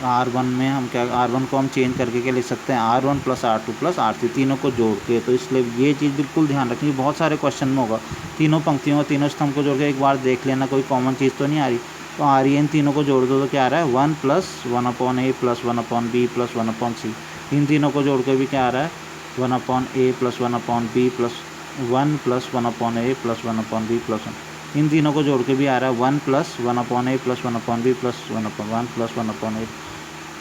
Speaker 1: R1 में हम क्या, R1 को हम चेंज करके क्या लिख सकते हैं, R1 + R2 + R3, तीनों को जोड़ के। तो इसलिए ये चीज़ बिल्कुल ध्यान रखनी, बहुत सारे क्वेश्चन में होगा। तीनों पंक्तियों और तीनों स्तंभ को जोड़ के एक बार देख लेना कोई कॉमन चीज़ तो नहीं आ रही। तो आ रही है, इन तीनों को जोड़ दो तो क्या आ रहा है 1 + 1/a + 1/b + 1/c। इन तीनों को जोड़ के भी क्या आ रहा है 1/a + 1/b + 1 + 1/a + 1/b + 1। इन तीनों को जोड़ के भी आ रहा है 1 + 1/a + 1/b + 1 + 1/a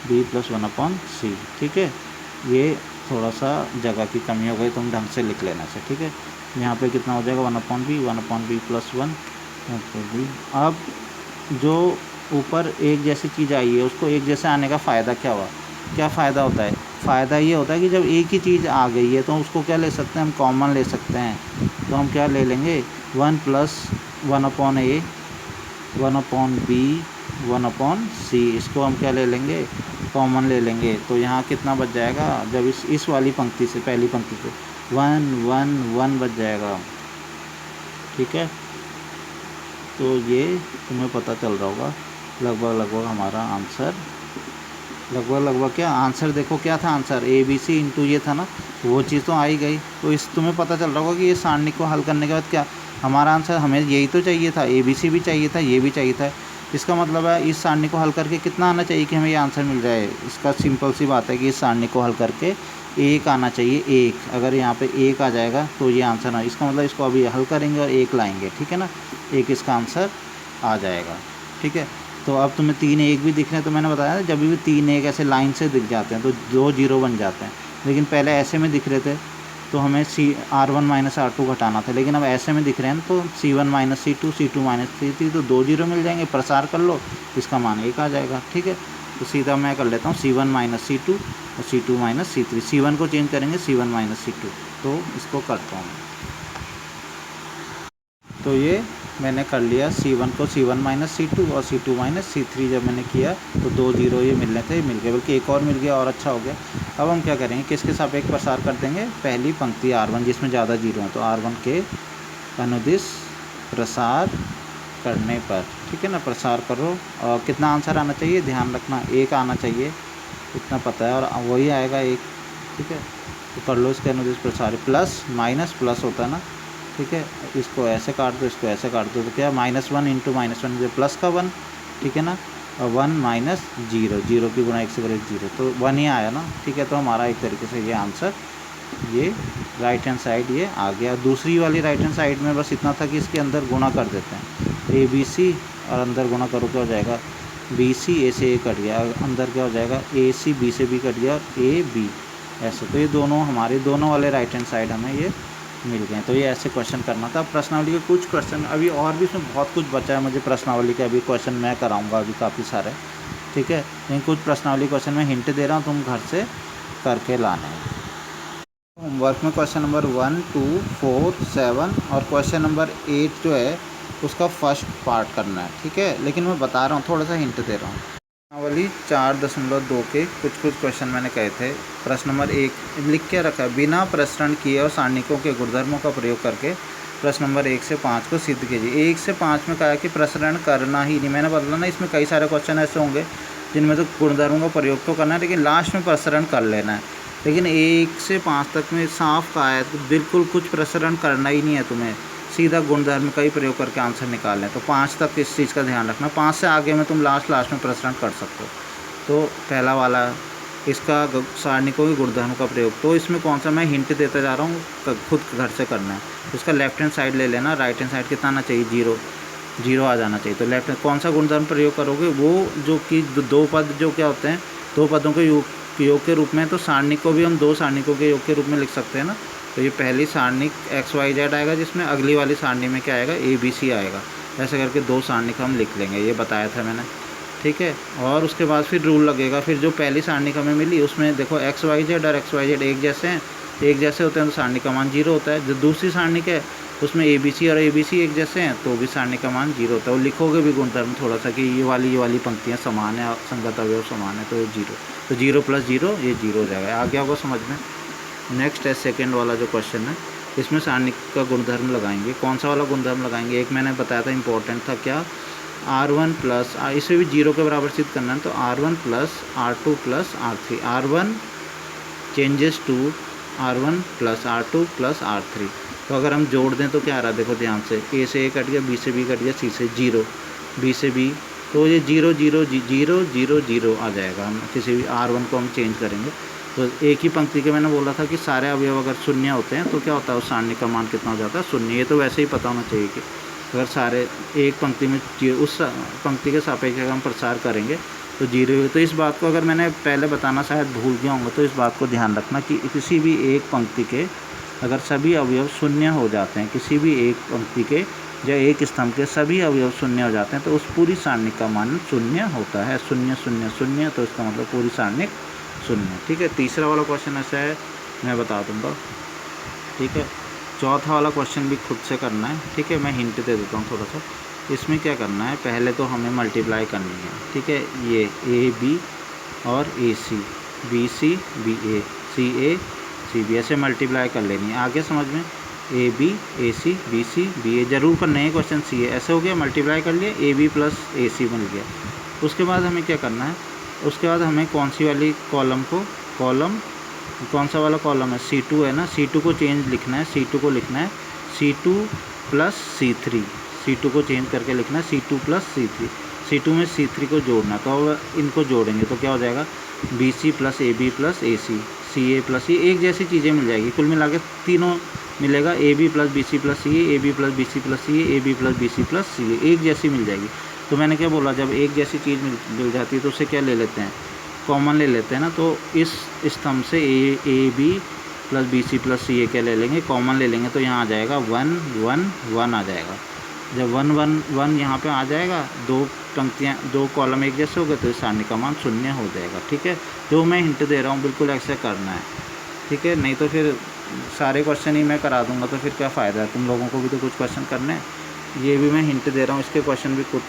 Speaker 1: b + 1/c। ठीक है, ये थोड़ा सा जगह की कमी हो गई, तुम ढंग से लिख लेना से। ठीक है, यहाँ पे कितना हो जाएगा 1/b + 1 b। अब जो ऊपर एक जैसी चीज़ आई है उसको एक जैसे आने का फ़ायदा क्या हुआ, क्या फ़ायदा होता है, फ़ायदा ये होता है कि जब एक ही चीज़ आ गई है तो उसको क्या ले सकते हैं, हम कॉमन ले सकते हैं। तो हम क्या ले लेंगे 1 + 1/a 1/b 1/c, इसको हम क्या ले लेंगे, कॉमन ले लेंगे। तो यहाँ कितना बच जाएगा, जब इस वाली पंक्ति से, पहली पंक्ति से 1 1 1 बच जाएगा। ठीक है, तो ये तुम्हें पता चल रहा होगा लगभग हमारा आंसर, लगभग क्या आंसर, देखो क्या था आंसर, ABC × ये था ना, वो चीज़ तो आ ही गई। तो इस तुम्हें पता चल रहा होगा कि ये सारणी को हल करने के बाद क्या हमारा आंसर, हमें यही तो चाहिए था, ABC भी चाहिए था, ये भी चाहिए था। इसका मतलब है इस सारणी को हल करके कितना आना चाहिए कि हमें ये आंसर मिल जाए। इसका सिंपल सी बात है कि इस सारणी को हल करके 1 आना चाहिए, 1। अगर यहाँ पे 1 आ जाएगा तो ये आंसर ना, इसका मतलब इसको अभी हल करेंगे और 1 लाएंगे। ठीक है ना, 1 इसका आंसर आ जाएगा। ठीक है, तो अब तुम्हें 3 1 भी दिख रहे हैं, तो मैंने बताया जब भी 3 1 ऐसे लाइन से दिख जाते हैं तो 2 0 बन जाते हैं। लेकिन पहले ऐसे में दिख रहे थे तो हमें R1 - R2 घटाना था, लेकिन अब ऐसे में दिख रहे हैं तो C1 - C2 C2 - C3, तो 2 0 मिल जाएंगे, प्रसार कर लो, इसका मान 1 आ जाएगा। ठीक है, तो सीधा मैं कर लेता हूँ C1 - C2 और C2 - C3, C1 को चेंज करेंगे C1 - C2, तो इसको करता हूँ। तो ये मैंने कर लिया, C1 को C1 - C2 और C2 - C3 जब मैंने किया तो 2 0 ये मिलने थे, मिल गए, बल्कि एक और मिल गया और अच्छा हो गया। अब हम क्या करेंगे, किसके सापेक्ष प्रसार कर देंगे, पहली पंक्ति R1 जिसमें ज़्यादा जीरो हैं, तो R1 के अनुदिश प्रसार करने पर। ठीक है ना, प्रसार करो और कितना आंसर आना चाहिए, ध्यान रखना 1 आना चाहिए, इतना पता है, और वही आएगा 1। ठीक है, तो कर लो इसके अनुदिश प्रसार, प्लस माइनस प्लस होता है ना। ठीक है, इसको ऐसे काट दो, इसको ऐसे काट दो, तो क्या -1 × -1 प्लस का 1। ठीक है ना, और 1 - 0, 0 की गुणा 1 से करें 0, तो 1 ही आया ना। ठीक है, तो हमारा एक तरीके से ये आंसर, ये राइट हैंड साइड ये आ गया। दूसरी वाली राइट हैंड साइड में बस इतना था कि इसके अंदर गुणा कर देते हैं, ABC और अंदर गुना करो क्या हो जाएगा, बी सी ए से ए कट गया, अंदर क्या हो जाएगा, ए सी बी से बी कट गया और ए बी ऐसे। तो ये दोनों हमारे दोनों वाले राइट हैंड साइड हमें ये मिल गए। तो ये ऐसे क्वेश्चन करना था। प्रश्नावली के कुछ क्वेश्चन अभी और भी इसमें बहुत कुछ बचा है मुझे प्रश्नावली के, अभी क्वेश्चन मैं कराऊंगा अभी काफ़ी सारे, ठीक है। लेकिन कुछ प्रश्नावली क्वेश्चन मैं हिंट दे रहा हूँ, तुम घर से करके लाना है। होमवर्क में क्वेश्चन नंबर 1, 2, 4, 7 और क्वेश्चन नंबर 8 जो है उसका फर्स्ट पार्ट करना है, ठीक है। लेकिन मैं बता रहा हूँ, थोड़ा सा हिंट दे रहा हूँ। प्रश्नावली 4.2 के कुछ क्वेश्चन मैंने कहे थे। प्रश्न नंबर 1 लिख के रखा है, बिना प्रसरण किए और सारणिकों के गुणधर्मों का प्रयोग करके प्रश्न नंबर 1 से 5 को सिद्ध कीजिए। 1 से 5 में कहा है कि प्रसरण करना ही नहीं, मैंने बदला ना, इसमें कई सारे क्वेश्चन ऐसे होंगे जिनमें तो गुणधर्मों का प्रयोग तो करना है लेकिन लास्ट में प्रसरण कर लेना है। लेकिन 1 से 5 तक में साफ कहा है बिल्कुल कुछ प्रसरण करना ही नहीं है, तुम्हें सीधा गुणधर्म का ही प्रयोग करके आंसर निकालना है। तो 5 तक इस चीज़ का ध्यान रखना, 5 से आगे में तुम लास्ट में प्रसरण कर सकते हो। तो पहला वाला इसका सारणिकों के गुणधर्म का प्रयोग, तो इसमें कौन सा मैं हिंट देता जा रहा हूँ, खुद घर से करना है। इसका लेफ्ट हैंड साइड ले लेना, राइट हैंड साइड कितना आना चाहिए, 0 आ जाना चाहिए। तो लेफ्ट हैंड कौन सा गुणधर्म प्रयोग करोगे, वो जो कि दो पद जो क्या होते हैं, दो पदों के योग के रूप में, तो सारणिक को भी हम 2 सारणिकों के योग के रूप में लिख सकते हैं ना। तो ये पहली सारणिक XYZ आएगा, जिसमें अगली वाली सारणी में क्या आएगा, ABC आएगा। ऐसे करके 2 सारणिक हम लिख लेंगे, ये बताया था मैंने, ठीक है। और उसके बाद फिर रूल लगेगा, फिर जो पहली सारणिक हमें मिली उसमें देखो XYZ और XYZ एक जैसे हैं, एक जैसे होते हैं तो सारणी का मान 0 होता है। जो दूसरी सारणिक है उसमें ABC और ABC एक जैसे हैं तो भी सारणी का मान 0 होता है। और लिखोगे भी गुणधर्म थोड़ा सा कि ये वाली पंक्तियाँ समान है, संगत अवयव समान है, तो ये 0, तो 0 + 0 ये 0 हो जाएगा। आ गया होगा समझ में। नेक्स्ट है सेकेंड वाला जो क्वेश्चन है, इसमें सारणिक का गुणधर्म लगाएंगे। कौन सा वाला गुणधर्म लगाएंगे, एक मैंने बताया था इंपॉर्टेंट था क्या, R1 प्लस, इसे भी 0 के बराबर सिद्ध करना है, तो R1 + R2 + R3, R1 changes to R1 + R2 + R3। तो अगर हम जोड़ दें तो क्या आ रहा है, देखो ध्यान से, A से A कट गया, B से B कट गया, C से 0, B से B, तो ये 0 0 0 0 0 आ जाएगा। हम किसी भी R1 को हम चेंज करेंगे तो एक ही पंक्ति के मैंने बोला था कि सारे अवयव अगर शून्य होते हैं तो क्या होता है, उस सारणी का मान कितना हो जाता है, 0। ये तो वैसे ही पता होना चाहिए कि अगर सारे एक पंक्ति में उस पंक्ति के सापेक्ष अगर हम प्रसार करेंगे तो 0। तो इस बात को अगर मैंने पहले बताना शायद भूल गया हूँ, तो इस बात को ध्यान रखना कि किसी भी एक पंक्ति के अगर सभी अवयव शून्य हो जाते हैं, किसी भी एक पंक्ति के या एक स्तंभ के सभी अवयव शून्य हो जाते हैं तो उस पूरी सारणी का मान 0 होता है। 0 0 0, तो इसका मतलब पूरी सारणी 0, ठीक है। तीसरा वाला क्वेश्चन ऐसा है, मैं बता दूंगा, ठीक है। चौथा वाला क्वेश्चन भी खुद से करना है, ठीक है। मैं हिंट दे देता हूँ थोड़ा सा। इसमें क्या करना है, पहले तो हमें मल्टीप्लाई करनी है, ठीक है। ये AB और AC, BC BA, CA CB ऐसे मल्टीप्लाई कर लेनी है। आगे समझ में, AB AC BC BA जरूर करना है क्वेश्चन CA, ऐसे हो गया, मल्टीप्लाई कर लिया, AB + AC मिल गया। उसके बाद हमें क्या करना है, उसके बाद हमें कौन सी वाली कॉलम कौन सा वाला कॉलम है, C2 है ना, C2 को चेंज लिखना है, C2 को लिखना है C2 + C3, C2 को चेंज करके लिखना है C2 + C3, C2 में C3 को जोड़ना। तो अब इनको जोड़ेंगे तो क्या हो जाएगा, BC + AB + AC, CA + C, एक जैसी चीज़ें मिल जाएगी। कुल मिला के तीनों मिलेगा, AB + BC + CA, AB + BC + CA, AB + BC + CA, एक जैसी मिल जाएगी। तो मैंने क्या बोला, जब एक जैसी चीज़ मिल जाती है तो उसे क्या ले लेते हैं, कॉमन ले लेते हैं ना। तो इस स्तंभ से AB + BC + CA क्या ले लेंगे, कॉमन ले लेंगे, तो यहाँ आ जाएगा 1 1 1 आ जाएगा। जब 1 1 1 यहाँ पे आ जाएगा, 2 पंक्तियाँ 2 कॉलम एक जैसे हो गए तो इस सारणी का मान 0 हो जाएगा, ठीक है। जो मैं हिंट दे रहा हूँ बिल्कुल ऐसे करना है, ठीक है। नहीं तो फिर सारे क्वेश्चन ही मैं करा दूँगा तो फिर क्या फ़ायदा है, तुम लोगों को भी तो कुछ क्वेश्चन करने हैं। ये भी मैं हिंट दे रहा हूँ, इसके क्वेश्चन भी कुछ।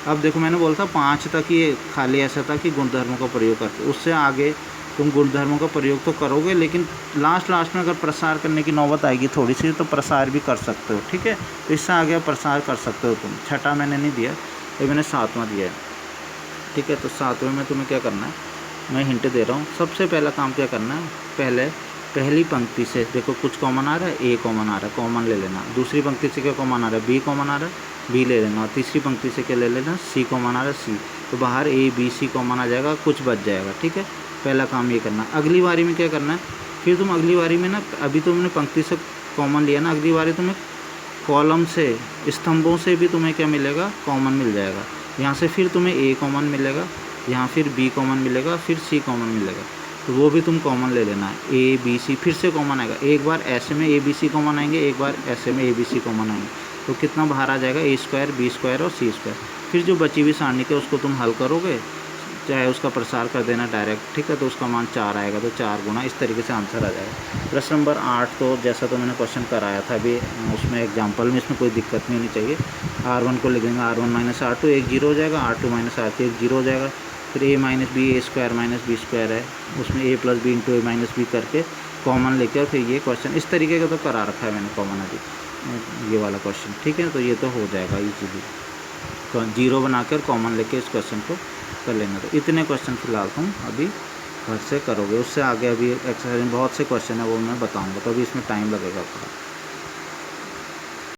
Speaker 1: अब देखो मैंने बोला था 5 तक ये खाली ऐसा था कि गुणधर्मों का प्रयोग करते, उससे आगे तुम गुणधर्मों का प्रयोग तो करोगे लेकिन लास्ट में अगर प्रसार करने की नौबत आएगी थोड़ी सी तो प्रसार भी कर सकते हो, ठीक है। तो इससे आगे प्रसार कर सकते हो तुम। छठा मैंने नहीं दिया, ये मैंने 7वां दिया है, ठीक है। तो 7वें में तुम्हें क्या करना है, मैं हिंट दे रहा हूँ। सबसे पहला काम क्या करना है, पहली पंक्ति से देखो कुछ कॉमन आ रहा है, A कॉमन आ रहा है, कॉमन ले लेना। दूसरी पंक्ति से क्या कॉमन आ रहा है, B कॉमन आ रहा है, B ले लेना। और तीसरी पंक्ति से क्या ले लेना, C कॉमन आ रहा है, C। तो बाहर A B C कॉमन आ जाएगा, कुछ बच जाएगा, ठीक है। पहला काम ये करना। अगली बारी में क्या करना है, फिर तुम अगली बारी में ना, अभी तुमने पंक्ति से कॉमन लिया ना, अगली बारी तुम्हें कॉलम से, स्तंभों से भी तुम्हें क्या मिलेगा, कॉमन मिल जाएगा। यहाँ से फिर तुम्हें ए कॉमन मिलेगा, यहाँ फिर बी कॉमन मिलेगा, फिर सी कॉमन मिलेगा, तो वो भी तुम कॉमन ले लेना है। ए बी सी फिर से कॉमन आएगा, एक बार ऐसे में ए बी सी कॉमन आएंगे, एक बार ऐसे में ए बी सी कॉमन आएंगे, तो कितना बाहर आ जाएगा, ए स्क्वायर बी स्क्वायर और सी स्क्वायर। फिर जो बची हुई सारणी के उसको तुम हल करोगे, चाहे उसका प्रसार कर देना डायरेक्ट, ठीक है, तो उसका मान 4 आएगा, तो 4 गुना, इस तरीके से आंसर आ जाएगा। प्रश्न नंबर 8 तो जैसा तो मैंने क्वेश्चन कराया था अभी उसमें एग्जांपल में, इसमें कोई दिक्कत नहीं होनी चाहिए। R1 को लिखेंगे R1 माइनस R2, एक जीरो हो जाएगा, R2 माइनस R3 एक जीरो हो जाएगा, फिर ए माइनस बी, ए स्क्वायर माइनस बी स्क्वायर है, उसमें ए plus b into a minus B करके कॉमन लेके, और फिर ये क्वेश्चन इस तरीके का तो करा रखा है मैंने कॉमन अभी, ये वाला क्वेश्चन, ठीक है। तो ये तो हो जाएगा ईजीली, तो जीरो बनाकर कॉमन लेके इस क्वेश्चन को कर लेना। तो इतने क्वेश्चन फिलहाल तुम अभी घर से करोगे, उससे आगे अभी एक्सरसाइज में बहुत से क्वेश्चन है वो मैं बताऊंगा, तो अभी इसमें टाइम लगेगा थोड़ा।